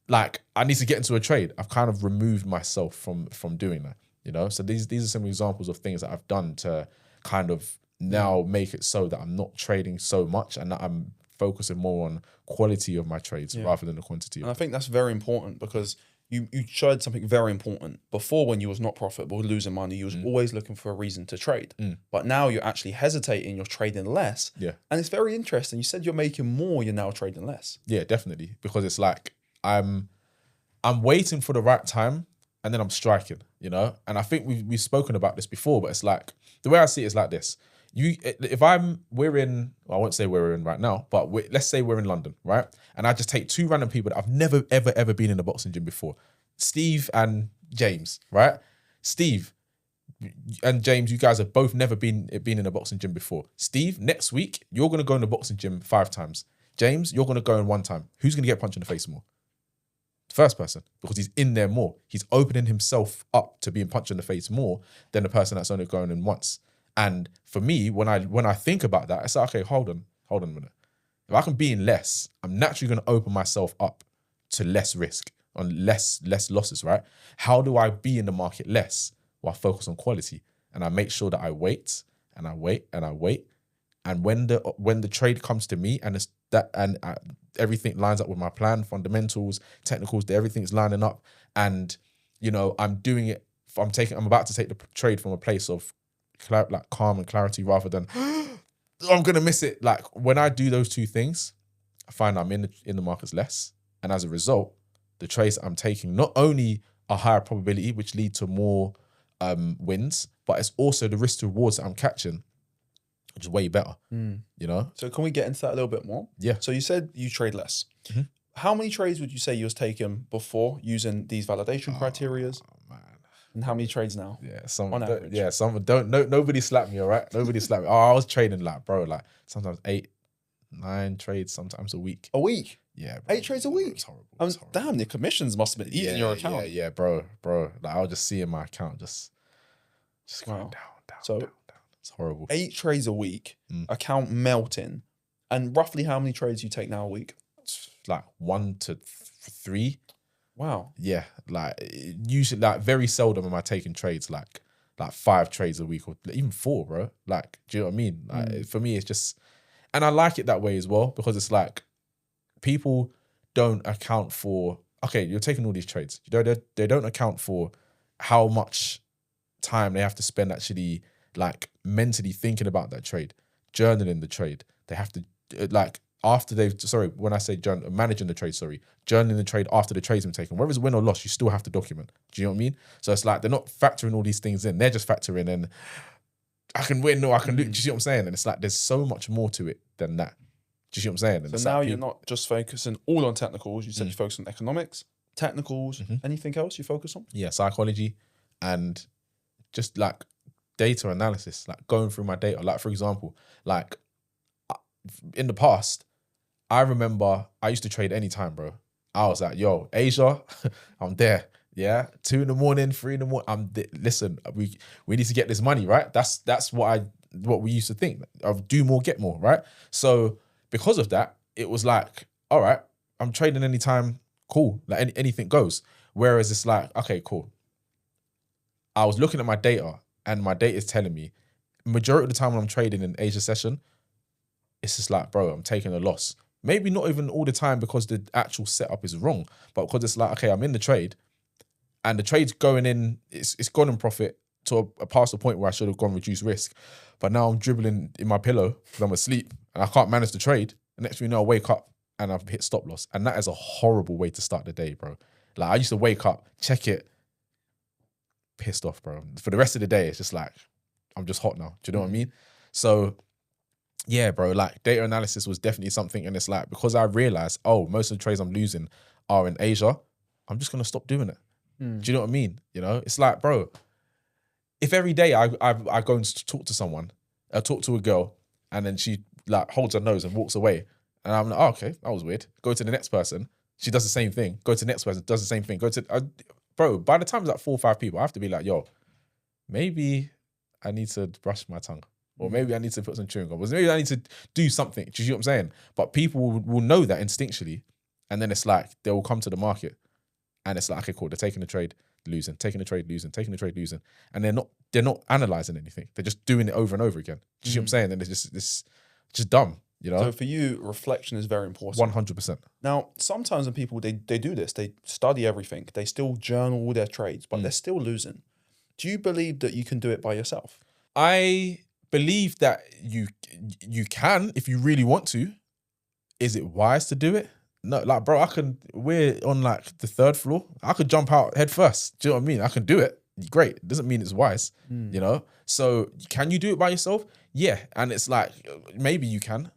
like I need to get into a trade. I've kind of removed myself from doing that, you know? So these are some examples of things that I've done to kind of now make it so that I'm not trading so much and that I'm focusing more on quality of my trades rather than the quantity. And I think that's very important because you showed something very important. Before, when you was not profitable, losing money, you was always looking for a reason to trade. But now you're actually hesitating, you're trading less. Yeah. And it's very interesting. You said you're making more, you're now trading less. Yeah, definitely. Because it's like I'm waiting for the right time and then I'm striking, you know? And I think we've spoken about this before, but it's like, the way I see it is like this. I won't say we're in right now, but let's say we're in London, right? And I just take 2 random people that I've never, ever, ever been in a boxing gym before. Steve and James, right? Steve and James, you guys have both never been in a boxing gym before. Steve, next week, you're going to go in the boxing gym 5 times. James, you're going to go in 1 time. Who's going to get punched in the face more? The first person, because he's in there more. He's opening himself up to being punched in the face more than the person that's only going in once. And for me, when I think about that, I say, okay, hold on a minute. If I can be in less, I'm naturally going to open myself up to less risk, on less losses, right? How do I be in the market less while focus on quality? And I make sure that I wait and I wait and I wait. And when the trade comes to me and everything lines up with my plan, fundamentals, technicals, everything's lining up, and you know I'm doing it. I'm about to take the trade from a place of like calm and clarity rather than I'm gonna miss it. Like when I do those 2 things, I find I'm in the markets less, and as a result, the trades I'm taking not only are higher probability, which lead to more wins, but it's also the risk to rewards that I'm catching, which is way better. You know. So can we get into that a little bit more? Yeah. So you said you trade less. How many trades would you say you was taking before using these validation criterias? Man. And how many trades now? Yeah, on average. Yeah, nobody slapped me, all right? Nobody slapped me. Oh, I was trading like, bro, like sometimes 8, 9 trades sometimes a week. A week? Yeah, bro. 8 trades a week? It's horrible. It's horrible. Damn, the commissions must have been eating your account. Yeah, bro. Like I'll just see in my account just going down. It's horrible. 8 trades a week, account melting, and roughly how many trades you take now a week? Like 1 to 3. Wow. Yeah, like usually, like very seldom am I taking trades like 5 trades a week or even 4, bro. Like, do you know what I mean? Like, for me, it's just, and I like it that way as well because it's like people don't account for. Okay, you're taking all these trades. They don't account for how much time they have to spend actually like mentally thinking about that trade, journaling the trade. They have to like after when I say managing the trade, journaling the trade after the trade's been taken. Whether it's win or loss, you still have to document. Do you know what I mean? So it's like they're not factoring all these things in. They're just factoring in, I can win or I can lose. Do you see what I'm saying? And it's like there's so much more to it than that. Do you see what I'm saying? And so now you're not just focusing all on technicals. You said you focus on economics, technicals, anything else you focus on? Yeah, psychology and just like data analysis, like going through my data. Like, for example, like in the past, I remember I used to trade anytime, bro. I was like, yo, Asia, I'm there. Yeah, 2 a.m, 3 a.m. Listen, we need to get this money, right? That's what we used to think of. Do more, get more, right? So because of that, it was like, all right, I'm trading anytime, cool. Like anything goes. Whereas it's like, okay, cool. I was looking at my data, and my data is telling me, majority of the time when I'm trading in Asia session, it's just like, bro, I'm taking a loss. Maybe not even all the time because the actual setup is wrong, but because it's like, okay, I'm in the trade, and the trade's going in, it's gone in profit to a past the point where I should have gone reduced risk. But now I'm dribbling in my pillow because I'm asleep and I can't manage the trade. The next thing you know, I wake up and I've hit stop loss. And that is a horrible way to start the day, bro. Like, I used to wake up, check it, pissed off, bro. For the rest of the day, it's just like, I'm just hot now. Do you know what I mean? So yeah, bro, like data analysis was definitely something. And it's like, because I realized, oh, most of the trades I'm losing are in Asia, I'm just going to stop doing it. Do you know what I mean? You know, it's like, bro, if every day I go and talk to someone, I talk to a girl, and then she like holds her nose and walks away, and I'm like, oh, okay, that was weird. Go to the next person, she does the same thing. Go to the next person, does the same thing. Bro, by the time it's like 4 or 5 people, I have to be like, yo, maybe I need to brush my tongue, or maybe I need to put some chewing gum, or maybe I need to do something. Do you see what I'm saying? But people will know that instinctually, and then it's like they will come to the market. And it's like, okay, cool. They're taking the trade, losing, taking the trade, losing, taking the trade, losing, and they're not analyzing anything. They're just doing it over and over again. Do you see what I'm saying? And it's just dumb, you know. So for you, reflection is very important. 100%. Now, sometimes when people they do this, they study everything, they still journal all their trades, but they're still losing. Do you believe that you can do it by yourself? I believe that you can if you really want to. Is it wise to do it? No, like, bro, we're on like the 3rd floor. I could jump out head first. Do you know what I mean? I can do it. Great. It doesn't mean it's wise, you know? So can you do it by yourself? Yeah. And it's like, maybe you can.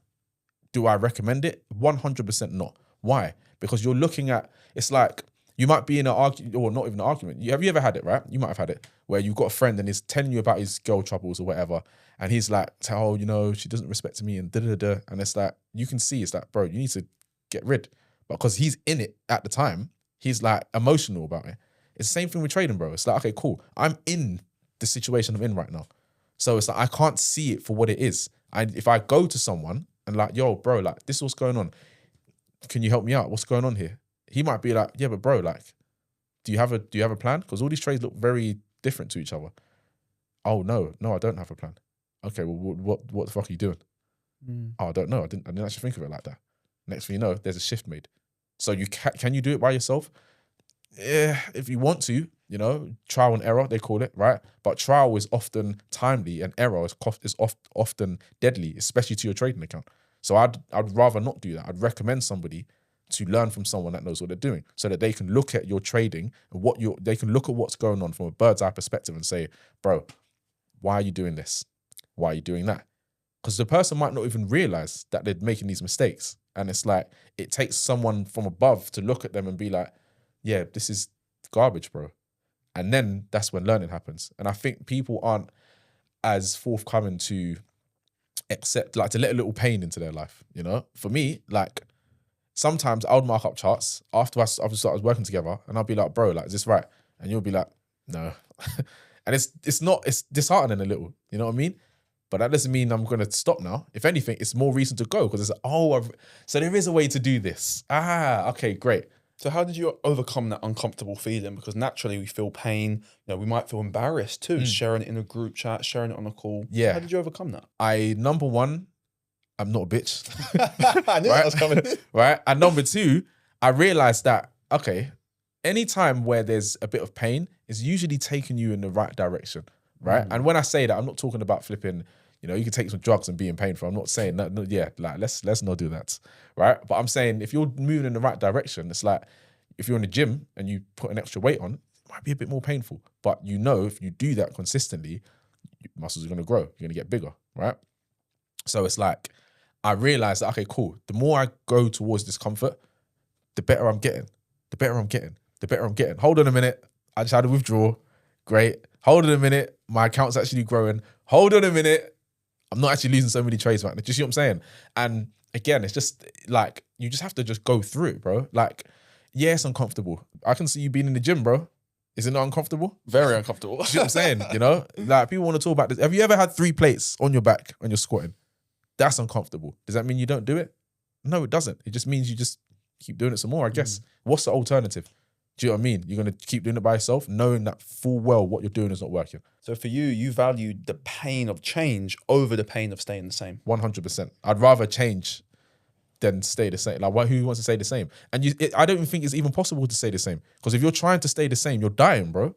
Do I recommend it? 100% not. Why? Because you're looking at, it's like, you might be in an argument, or not even an argument. Have you ever had it, right? You might have had it, where you've got a friend and he's telling you about his girl troubles or whatever. And he's like, oh, you know, she doesn't respect me and da-da-da. And it's like, you can see, it's like, bro, you need to get rid. Because he's in it at the time, he's like emotional about it. It's the same thing with trading, bro. It's like, okay, cool. I'm in the situation I'm in right now. So it's like, I can't see it for what it is. If I go to someone and like, yo, bro, like, this is what's going on. Can you help me out? What's going on here? He might be like, yeah, but bro, like, do you have a plan? Because all these trades look very different to each other. Oh, no, I don't have a plan. Okay, well, what the fuck are you doing? Oh, I don't know. I didn't actually think of it like that. Next thing you know, there's a shift made. So you can you do it by yourself? Yeah, if you want to, you know, trial and error, they call it, right? But trial is often timely and error is often deadly, especially to your trading account. So I'd rather not do that. I'd recommend somebody to learn from someone that knows what they're doing so that they can look at your trading and they can look at what's going on from a bird's eye perspective and say, bro, why are you doing this? Why are you doing that? Because the person might not even realize that they're making these mistakes. And it's like, it takes someone from above to look at them and be like, yeah, this is garbage, bro. And then that's when learning happens. And I think people aren't as forthcoming to accept, like, to let a little pain into their life, you know? For me, like, sometimes I would mark up charts after I started working together, and I'll be like, bro, like, is this right? And you'll be like, no. And it's disheartening a little, you know what I mean? But that doesn't mean I'm going to stop now. If anything, it's more reason to go because it's, so there is a way to do this. Okay, great. So how did you overcome that uncomfortable feeling? Because naturally we feel pain. You know, we might feel embarrassed too, sharing it in a group chat, sharing it on a call. Yeah. How did you overcome that? Number one, I'm not a bitch. I knew that was coming. Right? And number two, I realized that, okay, any time where there's a bit of pain is usually taking you in the right direction. Right. And when I say that, I'm not talking about flipping, You know, you can take some drugs and be in pain for. I'm not saying that. No, yeah, like let's not do that, right? But I'm saying if you're moving in the right direction, it's like if you're in the gym and you put an extra weight on, it might be a bit more painful. But you know, if you do that consistently, your muscles are going to grow. You're going to get bigger, right? So it's like I realized that okay, cool. The more I go towards discomfort, the better I'm getting. The better I'm getting. The better I'm getting. Hold on a minute. I just had a withdrawal. Great. Hold on a minute. My account's actually growing. Hold on a minute. I'm not actually losing so many trades, man. Do you see what I'm saying? And again, it's just like, you just have to just go through it, bro. Like, yeah, it's uncomfortable. I can see you being in the gym, bro. Is it not uncomfortable? Very uncomfortable. Do you see what I'm saying? You know? Like, people want to talk about this. Have you ever had 3 plates on your back when you're squatting? That's uncomfortable. Does that mean you don't do it? No, it doesn't. It just means you just keep doing it some more, I guess. What's the alternative? Do you know what I mean? You're going to keep doing it by yourself, knowing that full well what you're doing is not working. So for you, you valued the pain of change over the pain of staying the same. 100%. I'd rather change than stay the same. Like, who wants to stay the same? And I don't even think it's even possible to stay the same. Because if you're trying to stay the same, you're dying, bro.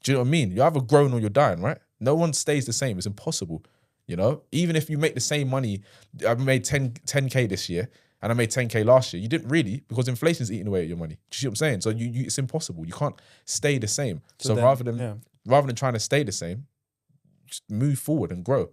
Do you know what I mean? You're either growing or you're dying, right? No one stays the same. It's impossible. You know? Even if you make the same money, I made 10K this year, and I made 10K last year. You didn't really, because inflation's eating away at your money. Do you see what I'm saying? So it's impossible. You can't stay the same. So then, rather than trying to stay the same, just move forward and grow.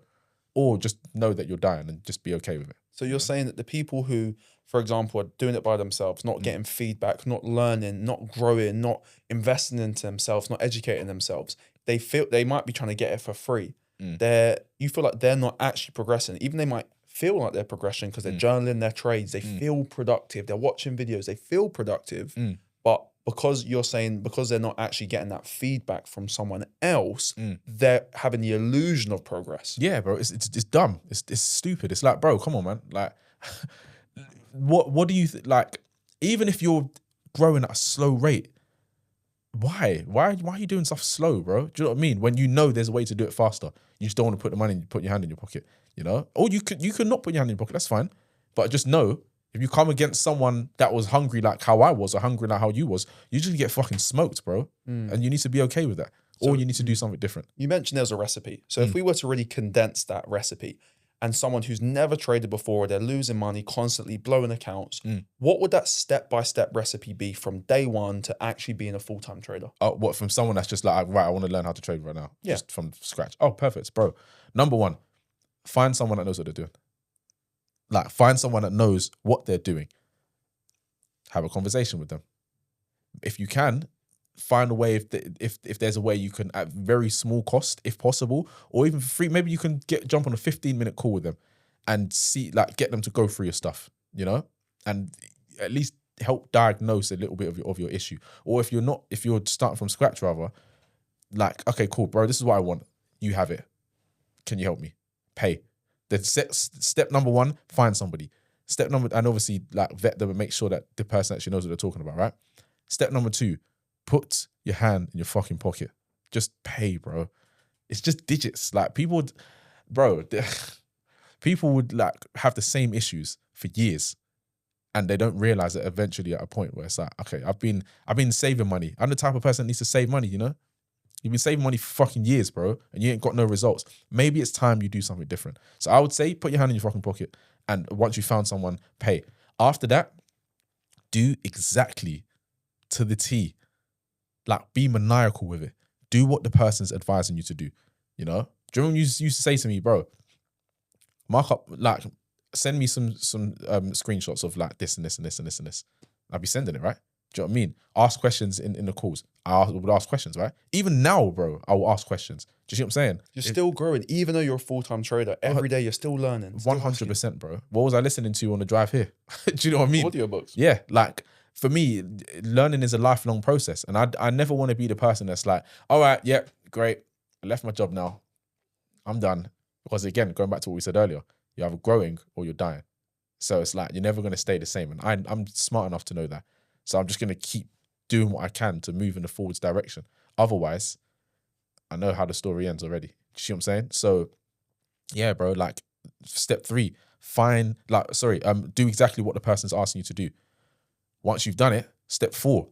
Or just know that you're dying and just be okay with it. So you're saying that the people who, for example, are doing it by themselves, not getting feedback, not learning, not growing, not investing into themselves, not educating themselves, they feel they might be trying to get it for free. You feel like they're not actually progressing. Even they might feel like they're progressing because they're journaling their trades. They feel productive. They're watching videos. They feel productive. But because you're saying, because they're not actually getting that feedback from someone else, they're having the illusion of progress. Yeah, bro. It's dumb. It's stupid. It's like, bro, come on, man. Like, what do you like? Even if you're growing at a slow rate, why are you doing stuff slow, bro? Do you know what I mean? When you know there's a way to do it faster, you just don't want to put the money, put your hand in your pocket, you know? Or you could not put your hand in your pocket. That's fine, but just know if you come against someone that was hungry like how I was, or hungry like how you was, you just get fucking smoked, bro. And you need to be okay with that. Or you need to do something different. You mentioned there's a recipe. So if we were to really condense that recipe, and someone who's never traded before, they're losing money, constantly blowing accounts, what would that step-by-step recipe be from day one to actually being a full-time trader? What, from someone that's just like, right, I want to learn how to trade right now. Yeah. Just from scratch. Oh, perfect, bro. Number one, find someone that knows what they're doing. Like, find someone that knows what they're doing. Have a conversation with them. If you can, find a way, if there's a way you can, at very small cost, if possible, or even for free, maybe you can jump on a 15-minute call with them and see, like, get them to go through your stuff, you know, and at least help diagnose a little bit of your issue. Or if you're starting from scratch, rather, like, okay, cool, bro, this is what I want. You have it. Can you help me? Pay. Then step number one, find somebody. And obviously, like, vet them and make sure that the person actually knows what they're talking about, right? Step number two, put your hand in your fucking pocket. Just pay, bro. It's just digits. Like, people would like have the same issues for years, and they don't realize it eventually at a point where it's like, okay, I've been saving money. I'm the type of person that needs to save money, you know? You've been saving money for fucking years, bro, and you ain't got no results. Maybe it's time you do something different. So I would say put your hand in your fucking pocket, and once you found someone, pay. After that, do exactly to the T. Like, be maniacal with it. Do what the person's advising you to do, you know? Do you remember you used to say to me, bro, mark up, like, send me some screenshots of, like, this and this and this and this and this. I'll be sending it, right? Do you know what I mean? Ask questions in the calls. I would ask questions, right? Even now, bro, I will ask questions. Do you see what I'm saying? You're still growing. Even though you're a full-time trader, every day you're still learning. 100%, bro. What was I listening to on the drive here? Do you know what I mean? Audiobooks. Yeah, like, for me, learning is a lifelong process. And I never want to be the person that's like, all right, yeah, great. I left my job now. I'm done. Because again, going back to what we said earlier, you're either growing or you're dying. So it's like, you're never going to stay the same. And I'm smart enough to know that. So I'm just going to keep doing what I can to move in the forwards direction. Otherwise, I know how the story ends already. Do you see what I'm saying? So yeah, bro, like, step 3, do exactly what the person's asking you to do. Once you've done it, step 4,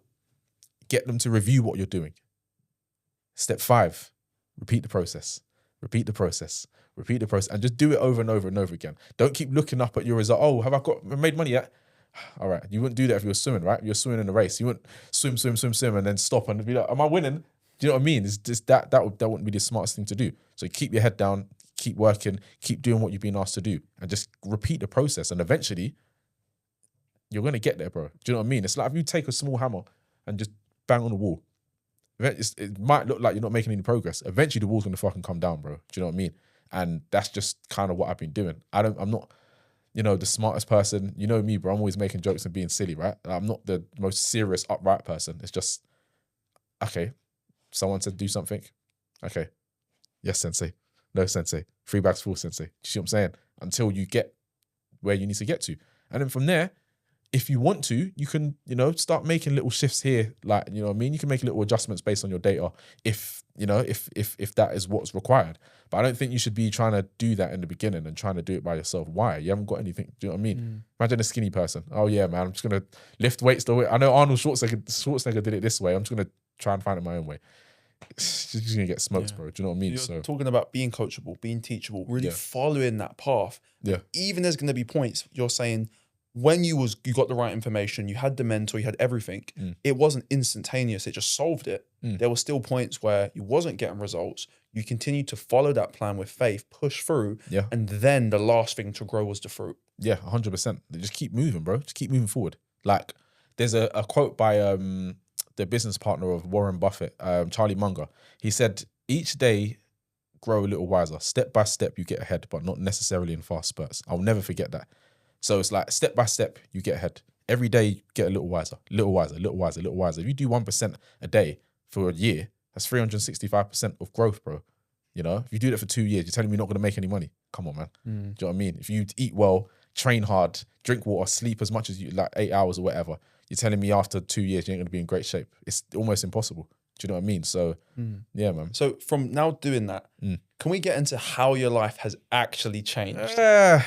get them to review what you're doing. Step 5, repeat the process. repeat the process, and just do it over and over and over again. Don't keep looking up at your result. Oh, have I made money yet? All right, you wouldn't do that if you were swimming, right? You're swimming in a race. You wouldn't swim, and then stop and be like, "Am I winning?" Do you know what I mean? It's just that wouldn't be the smartest thing to do. So keep your head down, keep working, keep doing what you've been asked to do, and just repeat the process. And eventually, you're gonna get there, bro. Do you know what I mean? It's like if you take a small hammer and just bang on the wall. It might look like you're not making any progress. Eventually, the wall's gonna fucking come down, bro. Do you know what I mean? And that's just kind of what I've been doing. I'm not, the smartest person. You know me, bro. I'm always making jokes and being silly, right? I'm not the most serious, upright person. It's just, okay, someone said do something. Okay, yes, Sensei. No, Sensei. 3 bags full, Sensei. Do you see what I'm saying? Until you get where you need to get to. And then from there, if you want to, you can, start making little shifts here. Like, you know what I mean? You can make little adjustments based on your data if that is what's required. But I don't think you should be trying to do that in the beginning and trying to do it by yourself. Why? You haven't got anything. Do you know what I mean? Imagine a skinny person. Oh yeah, man, I'm just going to lift weights the way. I know Arnold Schwarzenegger did it this way. I'm just going to try and find it my own way. It's just going to get smoked, bro. Do you know what I mean? You're talking about being coachable, being teachable, really following that path. Yeah. Even there's going to be points you're saying, when you got the right information, you had the mentor, you had everything, it wasn't instantaneous, it just solved it. There were still points where you wasn't getting results. You continued to follow that plan with faith, push through, and then the last thing to grow was the fruit. Yeah, 100%. Just keep moving, bro. Just keep moving forward. Like, there's a quote by the business partner of Warren Buffett, Charlie Munger. He said, each day, grow a little wiser. Step by step, you get ahead, but not necessarily in fast spurts. I'll never forget that. So it's like step by step, you get ahead. Every day, you get a little wiser, little wiser, little wiser, little wiser. If you do 1% a day for a year, that's 365% of growth, bro. If you do that for 2 years, you're telling me you're not going to make any money. Come on, man. Do you know what I mean? If you eat well, train hard, drink water, sleep as much as you like, 8 hours or whatever, you're telling me after 2 years, you ain't going to be in great shape. It's almost impossible. Do you know what I mean? So, yeah, man. So from now doing that, can we get into how your life has actually changed? Yeah,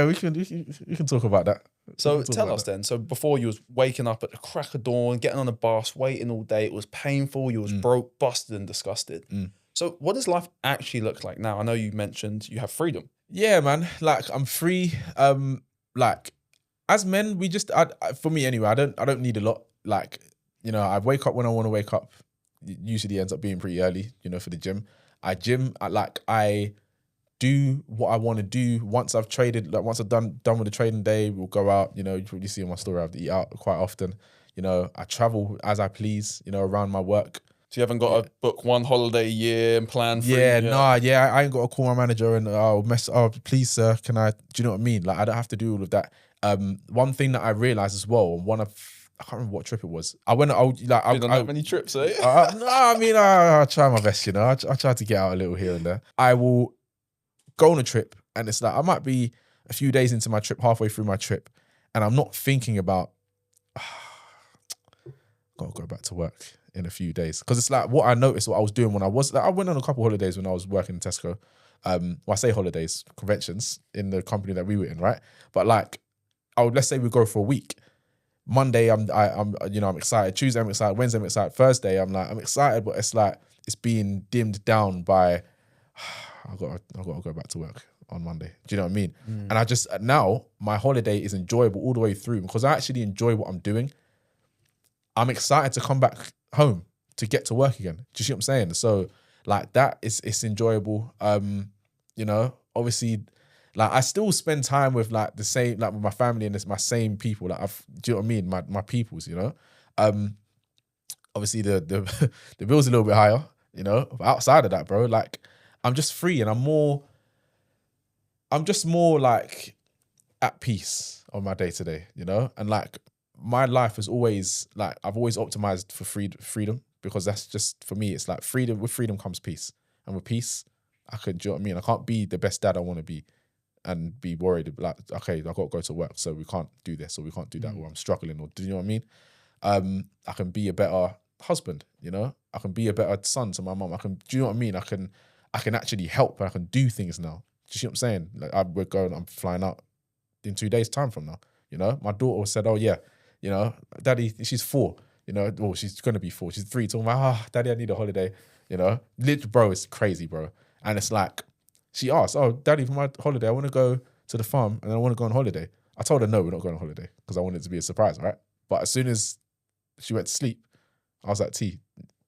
we can talk about that. So tell us then. So before, you was waking up at the crack of dawn, getting on a bus, waiting all day. It was painful. You was broke, busted, and disgusted. So what does life actually look like now? I know you mentioned you have freedom. Yeah, man. Like, I'm free. Like, as men, we just, for me anyway, I don't need a lot. Like, I wake up when I want to wake up. It usually ends up being pretty early, for the gym. I do what I want to do. Once I've traded, like once I've done with the trading day, we'll go out. You probably see in my story, I have to eat out quite often. I travel as I please, around my work. So you haven't got to book one holiday a year and plan for I ain't got to call my manager and please sir, can I, do you know what I mean? Like, I don't have to do all of that. One thing that I realized as well, I can't remember what trip it was. I don't have many trips, eh? No, I mean, I try my best, I try to get out a little here and there. I will go on a trip, and it's like, I might be a few days into my trip, halfway through my trip, and I'm not thinking about, gotta go back to work in a few days. Because it's like, what I noticed, what I was doing when I went on a couple holidays when I was working in Tesco. Well, I say holidays, conventions in the company that we were in, right? But like, let's say we go for a week. Monday, I'm excited. Tuesday, I'm excited. Wednesday, I'm excited. Thursday, I'm excited, but it's like, it's being dimmed down by, I gotta go back to work on Monday. Do you know what I mean? And I just, now my holiday is enjoyable all the way through because I actually enjoy what I'm doing. I'm excited to come back home to get to work again. Do you see what I'm saying? So like, that it's enjoyable. Obviously, like, I still spend time with like the same, like with my family and it's my same people. Like, do you know what I mean? My peoples, obviously the the bill's a little bit higher, but outside of that, bro, like, I'm just free and I'm just more like at peace on my day to day, and like, my life is always like, I've always optimized for freedom because that's just, for me, it's like freedom. With freedom comes peace, and with peace, do you know what I mean? I can't be the best dad I want to be and be worried like, okay, I've got to go to work, so we can't do this or we can't do that, or I'm struggling, or do you know what I mean? I can be a better husband, I can be a better son to my mom. Do you know what I mean? I can actually help, and I can do things now. Do you see what I'm saying? Like, I'm flying out in 2 days' time from now. My daughter said, oh yeah, daddy, she's 4, well, she's gonna be 4, she's 3, talking about, daddy, I need a holiday, literally, bro, it's crazy, bro. And it's like, She asked, "Oh, Daddy, for my holiday, I want to go to the farm and I want to go on holiday." I told her, "No, we're not going on holiday," because I wanted it to be a surprise, right? But as soon as she went to sleep, I was like, "T,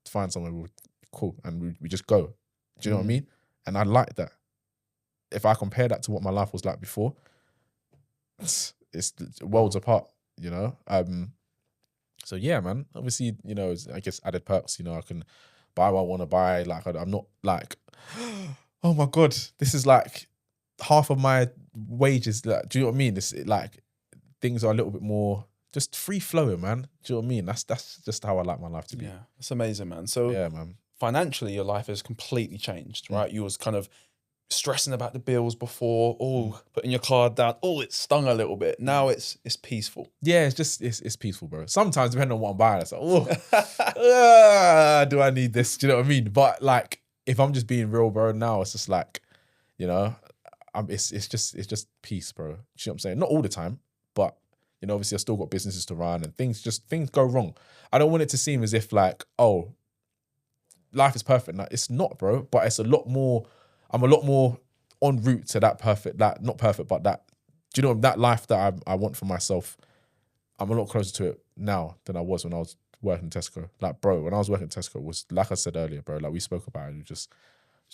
find somewhere cool," and we just go. Do you know what I mean? And I like that. If I compare that to what my life was like before, it's worlds apart, you know? So yeah, man, obviously, you know, I guess added perks, you know, I can buy what I want to buy. Like, I'm not like, oh my God, this is like half of my wages. Like, do you know what I mean? It's like, things are a little bit more just free flowing, man. Do you know what I mean? That's just how I like my life to be. Yeah, that's amazing, man. So Yeah, man. financially, your life has completely changed, right? You was kind of stressing about the bills before, putting your card down, it stung a little bit. Now it's peaceful. Yeah, it's just it's peaceful, bro. Sometimes depending on what I'm buying, it's like, do I need this? Do you know what I mean? But like, if I'm just being real, bro, now it's just like, you know, it's just peace, bro. You know what I'm saying? Not all the time, but you know, obviously I still got businesses to run and things go wrong. I don't want it to seem as if like, oh, life is perfect. Now, it's not, bro. But it's a lot more. I'm a lot more en route to that perfect, that not perfect, but that, do you know, that life that I want for myself. I'm a lot closer to it now than I was when I was working in Tesco. Like, bro, when I was working in Tesco, it was like I said earlier, bro. Like we spoke about it, it was just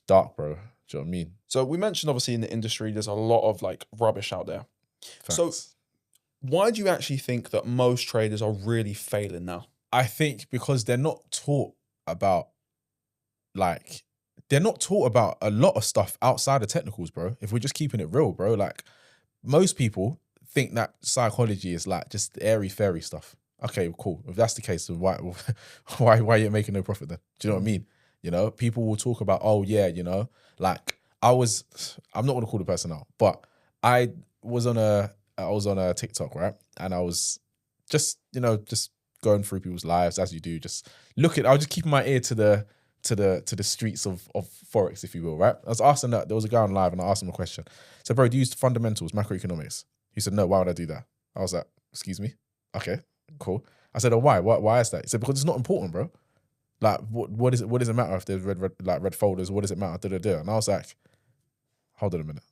dark, bro. Do you know what I mean? So we mentioned obviously in the industry, there's a lot of like rubbish out there. Facts. So why do you actually think that most traders are really failing now? I think because they're not taught about like, they're not taught about a lot of stuff outside of technicals, bro. If we're just keeping it real, bro, like most people think that psychology is like just airy fairy stuff. Okay, cool. If that's the case, then why are you making no profit then? Do you know what I mean? You know, people will talk about, oh yeah, you know, like I'm not gonna call the person out, but I was on a TikTok, right? And I was just, you know, just going through people's lives as you do, I was just keeping my ear to the streets of Forex, if you will, right? I was asking that, there was a guy on live and I asked him a question. So, bro, do you use fundamentals, macroeconomics? He said, no, why would I do that? I was like, excuse me? Okay, cool. I said, oh, why? Why is that? He said, because it's not important, bro. Like, what does it matter if there's red folders? What does it matter? And I was like, hold on a minute.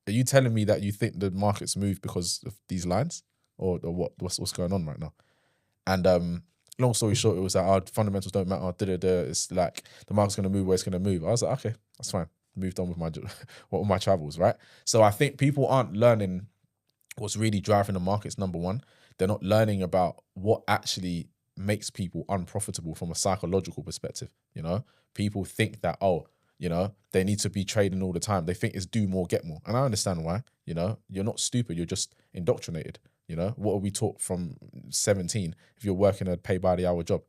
Are you telling me that you think the markets move because of these lines? Or what's going on right now? And long story short, it was like, fundamentals don't matter. It's like the market's gonna move where it's gonna move. I was like, okay, that's fine. Moved on with my travels, right? So I think people aren't learning what's really driving the markets. Number one, they're not learning about what actually makes people unprofitable from a psychological perspective. You know, people think that, oh, you know, they need to be trading all the time. They think it's do more, get more, and I understand why. You know, you're not stupid. You're just indoctrinated. You know, what are we taught from 17? If you're working a pay by the hour job,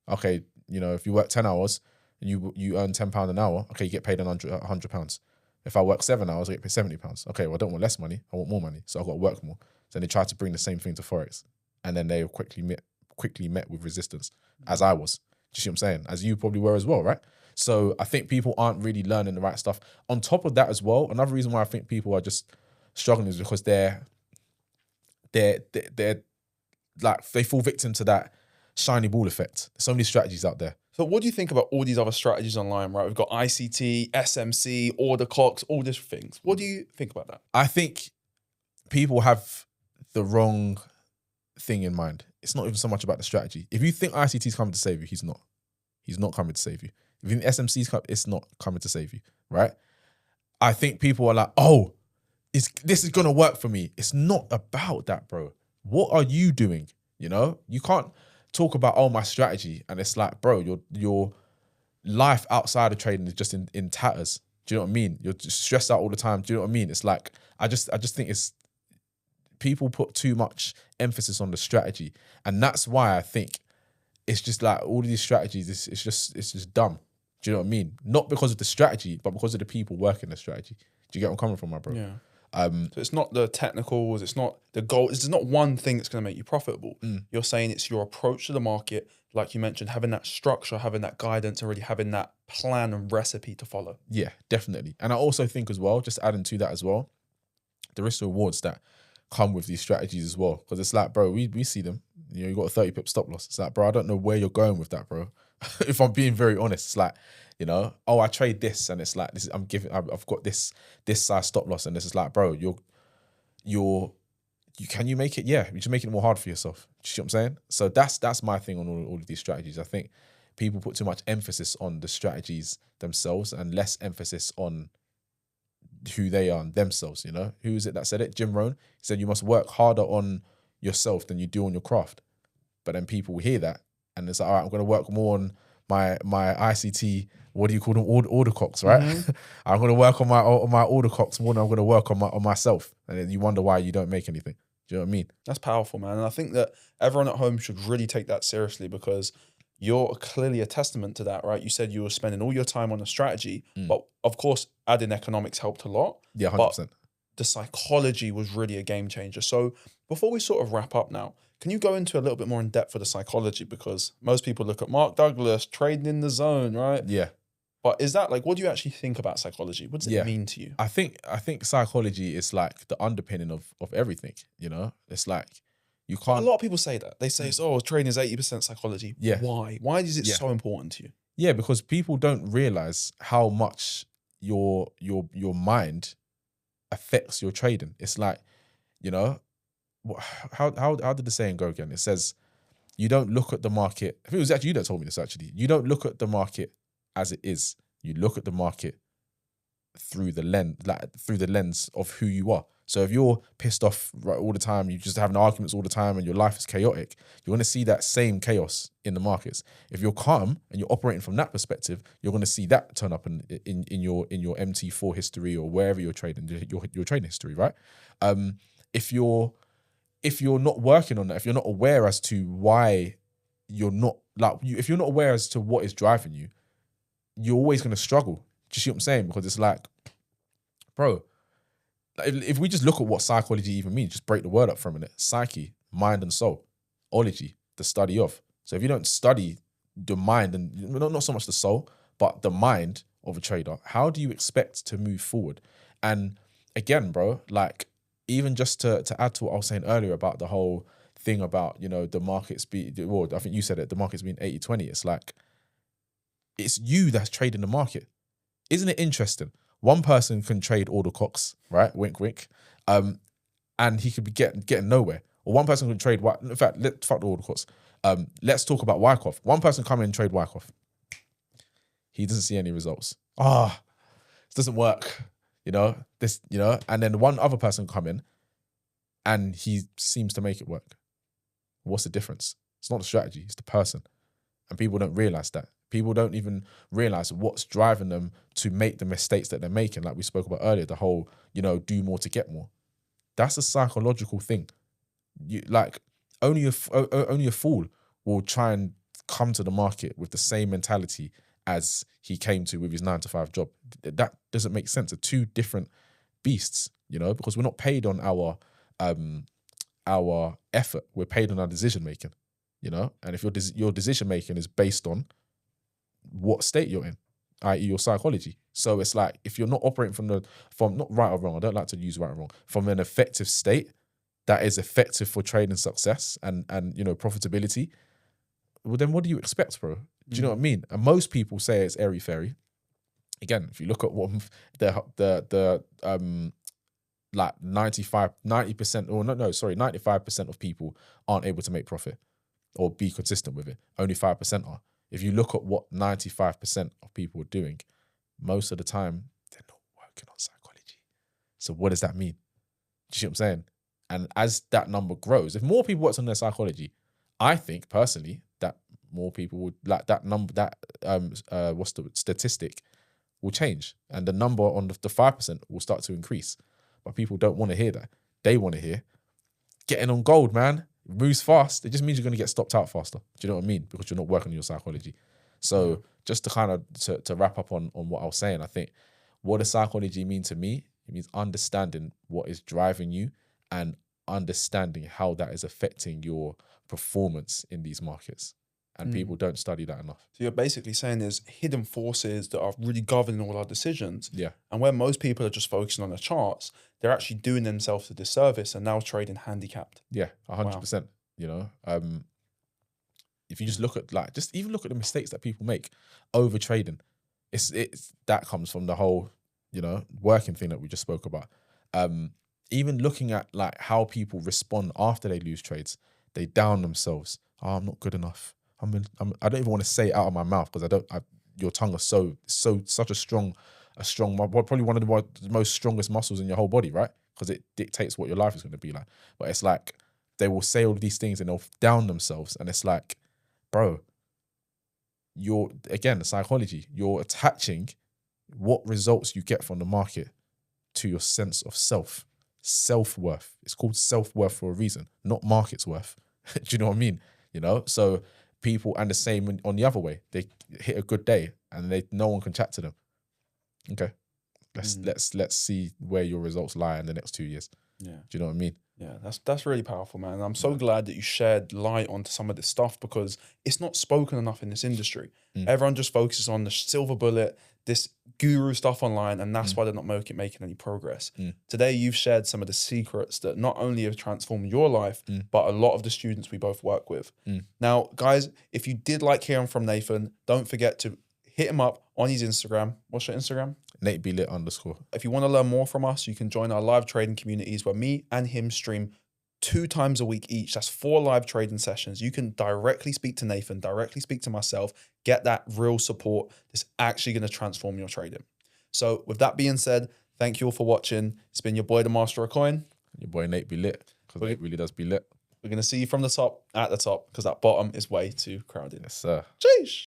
okay, you know, if you work 10 hours and you earn £10 an hour, okay, you get paid £100. If I work 7 hours, I get paid £70. Okay, well, I don't want less money. I want more money. So I've got to work more. So they try to bring the same thing to Forex. And then they quickly met with resistance, as I was. Do you see what I'm saying? As you probably were as well, right? So I think people aren't really learning the right stuff. On top of that as well, another reason why I think people are just struggling is because they're like, they fall victim to that shiny ball effect. There's so many strategies out there. So what do you think about all these other strategies online, right? We've got ICT, SMC, order clocks, all these things. What do you think about that? I think people have the wrong thing in mind. It's not even so much about the strategy. If you think ICT is coming to save you, he's not. He's not coming to save you. If you think SMC is coming, it's not coming to save you, right? I think people are like, oh, this is going to work for me. It's not about that, bro. What are you doing? You know, you can't talk about, oh, my strategy. And it's like, bro, your life outside of trading is just in tatters. Do you know what I mean? You're just stressed out all the time. Do you know what I mean? It's like, I just think it's, people put too much emphasis on the strategy. And that's why I think it's just like all of these strategies, it's just dumb. Do you know what I mean? Not because of the strategy, but because of the people working the strategy. Do you get where I'm coming from, my bro? Yeah. So it's not the technicals, it's not the goal, it's not one thing that's going to make you profitable. You're saying it's your approach to the market, like you mentioned, having that structure, having that guidance, and really having that plan and recipe to follow. Yeah, definitely. And I also think as well, just adding to that as well, the risk rewards that come with these strategies as well. Because it's like, bro, we see them. You got a 30 pip stop loss. It's like, bro, I don't know where you're going with that, bro. If I'm being very honest, it's like, You know, oh, I trade this, and it's like this. I've got this size stop loss, and this is like, bro, can you make it? Yeah, you're just making it more hard for yourself. Do you see what I'm saying? So that's my thing on all of these strategies. I think people put too much emphasis on the strategies themselves and less emphasis on who they are themselves. You know, who is it that said it? Jim Rohn. He said you must work harder on yourself than you do on your craft. But then people will hear that and it's like, all right, I'm going to work more on my ICT. What do you call them? Order clocks, right? Mm-hmm. I'm going to work on my order clocks more than I'm going to work on myself. And then you wonder why you don't make anything. Do you know what I mean? That's powerful, man. And I think that everyone at home should really take that seriously because you're clearly a testament to that, right? You said you were spending all your time on a strategy, but of course, adding economics helped a lot. Yeah, 100%. But the psychology was really a game changer. So before we sort of wrap up now, can you go into a little bit more in depth for the psychology? Because most people look at Mark Douglas, trading in the zone, right? Yeah. But is that like, what do you actually think about psychology? What does it mean to you? I think psychology is like the underpinning of everything, you know? It's like you can't. A lot of people say that. They say, oh, trading is 80% psychology. Yeah. Why? Why is it so important to you? Yeah, because people don't realize how much your mind affects your trading. It's like, you know, how did the saying go again? It says, you don't look at the market. I think it was actually you that told me this actually. You don't look at the market as it is. You look at the market through the lens of who you are. So if you're pissed off all the time, you're just having arguments all the time and your life is chaotic, you're going to see that same chaos in the markets. If you're calm and you're operating from that perspective, you're going to see that turn up in your MT4 history or wherever you're trading, your trading history, right? If you're not working on that, if you're not aware as to why you're not, if you're not aware as to what is driving you, you're always going to struggle. Do you see what I'm saying? Because it's like, bro, if we just look at what psychology even means, just break the word up for a minute. Psyche, mind and soul. Ology, the study of. So if you don't study the mind and not so much the soul, but the mind of a trader, how do you expect to move forward? And again, bro, like even just to add to what I was saying earlier about the whole thing about, you know, the markets well, I think you said it, the market's been 80-20. It's like, it's you that's trading the market. Isn't it interesting? One person can trade order clocks, right? Wink, wink. And he could be getting nowhere. Or one person can trade, in fact, fuck the order clocks. Let's talk about Wyckoff. One person come in and trade Wyckoff. He doesn't see any results. This doesn't work. You know, and then one other person come in and he seems to make it work. What's the difference? It's not the strategy, it's the person. And people don't realize that. People don't even realize what's driving them to make the mistakes that they're making. Like we spoke about earlier, the whole, you know, do more to get more. That's a psychological thing. You like only a fool will try and come to the market with the same mentality as he came to with his 9-to-5 job. That doesn't make sense. They're two different beasts, you know, because we're not paid on our effort. We're paid on our decision making, you know. And if your decision making is based on what state you're in, i.e. your psychology. So it's like, if you're not operating from not right or wrong, I don't like to use right or wrong, from an effective state that is effective for trading success and you know, profitability, well then what do you expect, bro? Do you know what I mean? And most people say it's airy fairy. Again, if you look at what the like 95% of people aren't able to make profit or be consistent with it. Only 5% are. If you look at what 95% of people are doing, most of the time, they're not working on psychology. So what does that mean? Do you see what I'm saying? And as that number grows, if more people work on their psychology, I think personally that more people would, like that number, what's the statistic, will change. And the number on the 5% will start to increase. But people don't want to hear that. They want to hear, getting on gold, man. Moves fast. It just means you're going to get stopped out faster. Do you know what I mean? Because you're not working on your psychology. So just to kind of to wrap up on what I was saying, I think what does psychology mean to me? It means understanding what is driving you and understanding how that is affecting your performance in these markets. And people don't study that enough. So you're basically saying there's hidden forces that are really governing all our decisions. Yeah. And where most people are just focusing on the charts, they're actually doing themselves a disservice and now trading handicapped. Yeah, 100%. Wow. You know, if you just look at even look at the mistakes that people make over trading. it's that comes from the whole, you know, working thing that we just spoke about. Even looking at like how people respond after they lose trades, they down themselves. Oh, I'm not good enough. I don't even want to say it out of my mouth because your tongue is such a strong, probably one of the most strongest muscles in your whole body, right? Because it dictates what your life is going to be like. But it's like they will say all these things and they'll down themselves, and it's like, bro, you're, again, the psychology, you're attaching what results you get from the market to your sense of self-worth. It's called self-worth for a reason, not market's worth. Do you know what I mean? You know, so people, and the same on the other way, they hit a good day and no one can chat to them. Okay, let's see where your results lie in the next 2 years. Yeah. Do you know what I mean? Yeah, that's really powerful, man. And I'm so glad that you shed light onto some of this stuff because it's not spoken enough in this industry. Everyone just focuses on the silver bullet, this guru stuff online, and that's why they're not making any progress. Today, you've shared some of the secrets that not only have transformed your life, but a lot of the students we both work with. Now, guys, if you did like hearing from Nathan, don't forget to hit him up on his Instagram. What's your Instagram? NateBlit_. If you want to learn more from us, you can join our live trading communities where me and him stream 2 times a week each. That's 4 live trading sessions. You can directly speak to Nathan, directly speak to myself, get that real support that's actually going to transform your trading. So with that being said, thank you all for watching. It's been your boy, the Master of Coin. Your boy Nate be lit, because Nate really does be lit. We're going to see you from the top, at the top, because that bottom is way too crowded. Yes, sir. Sheesh.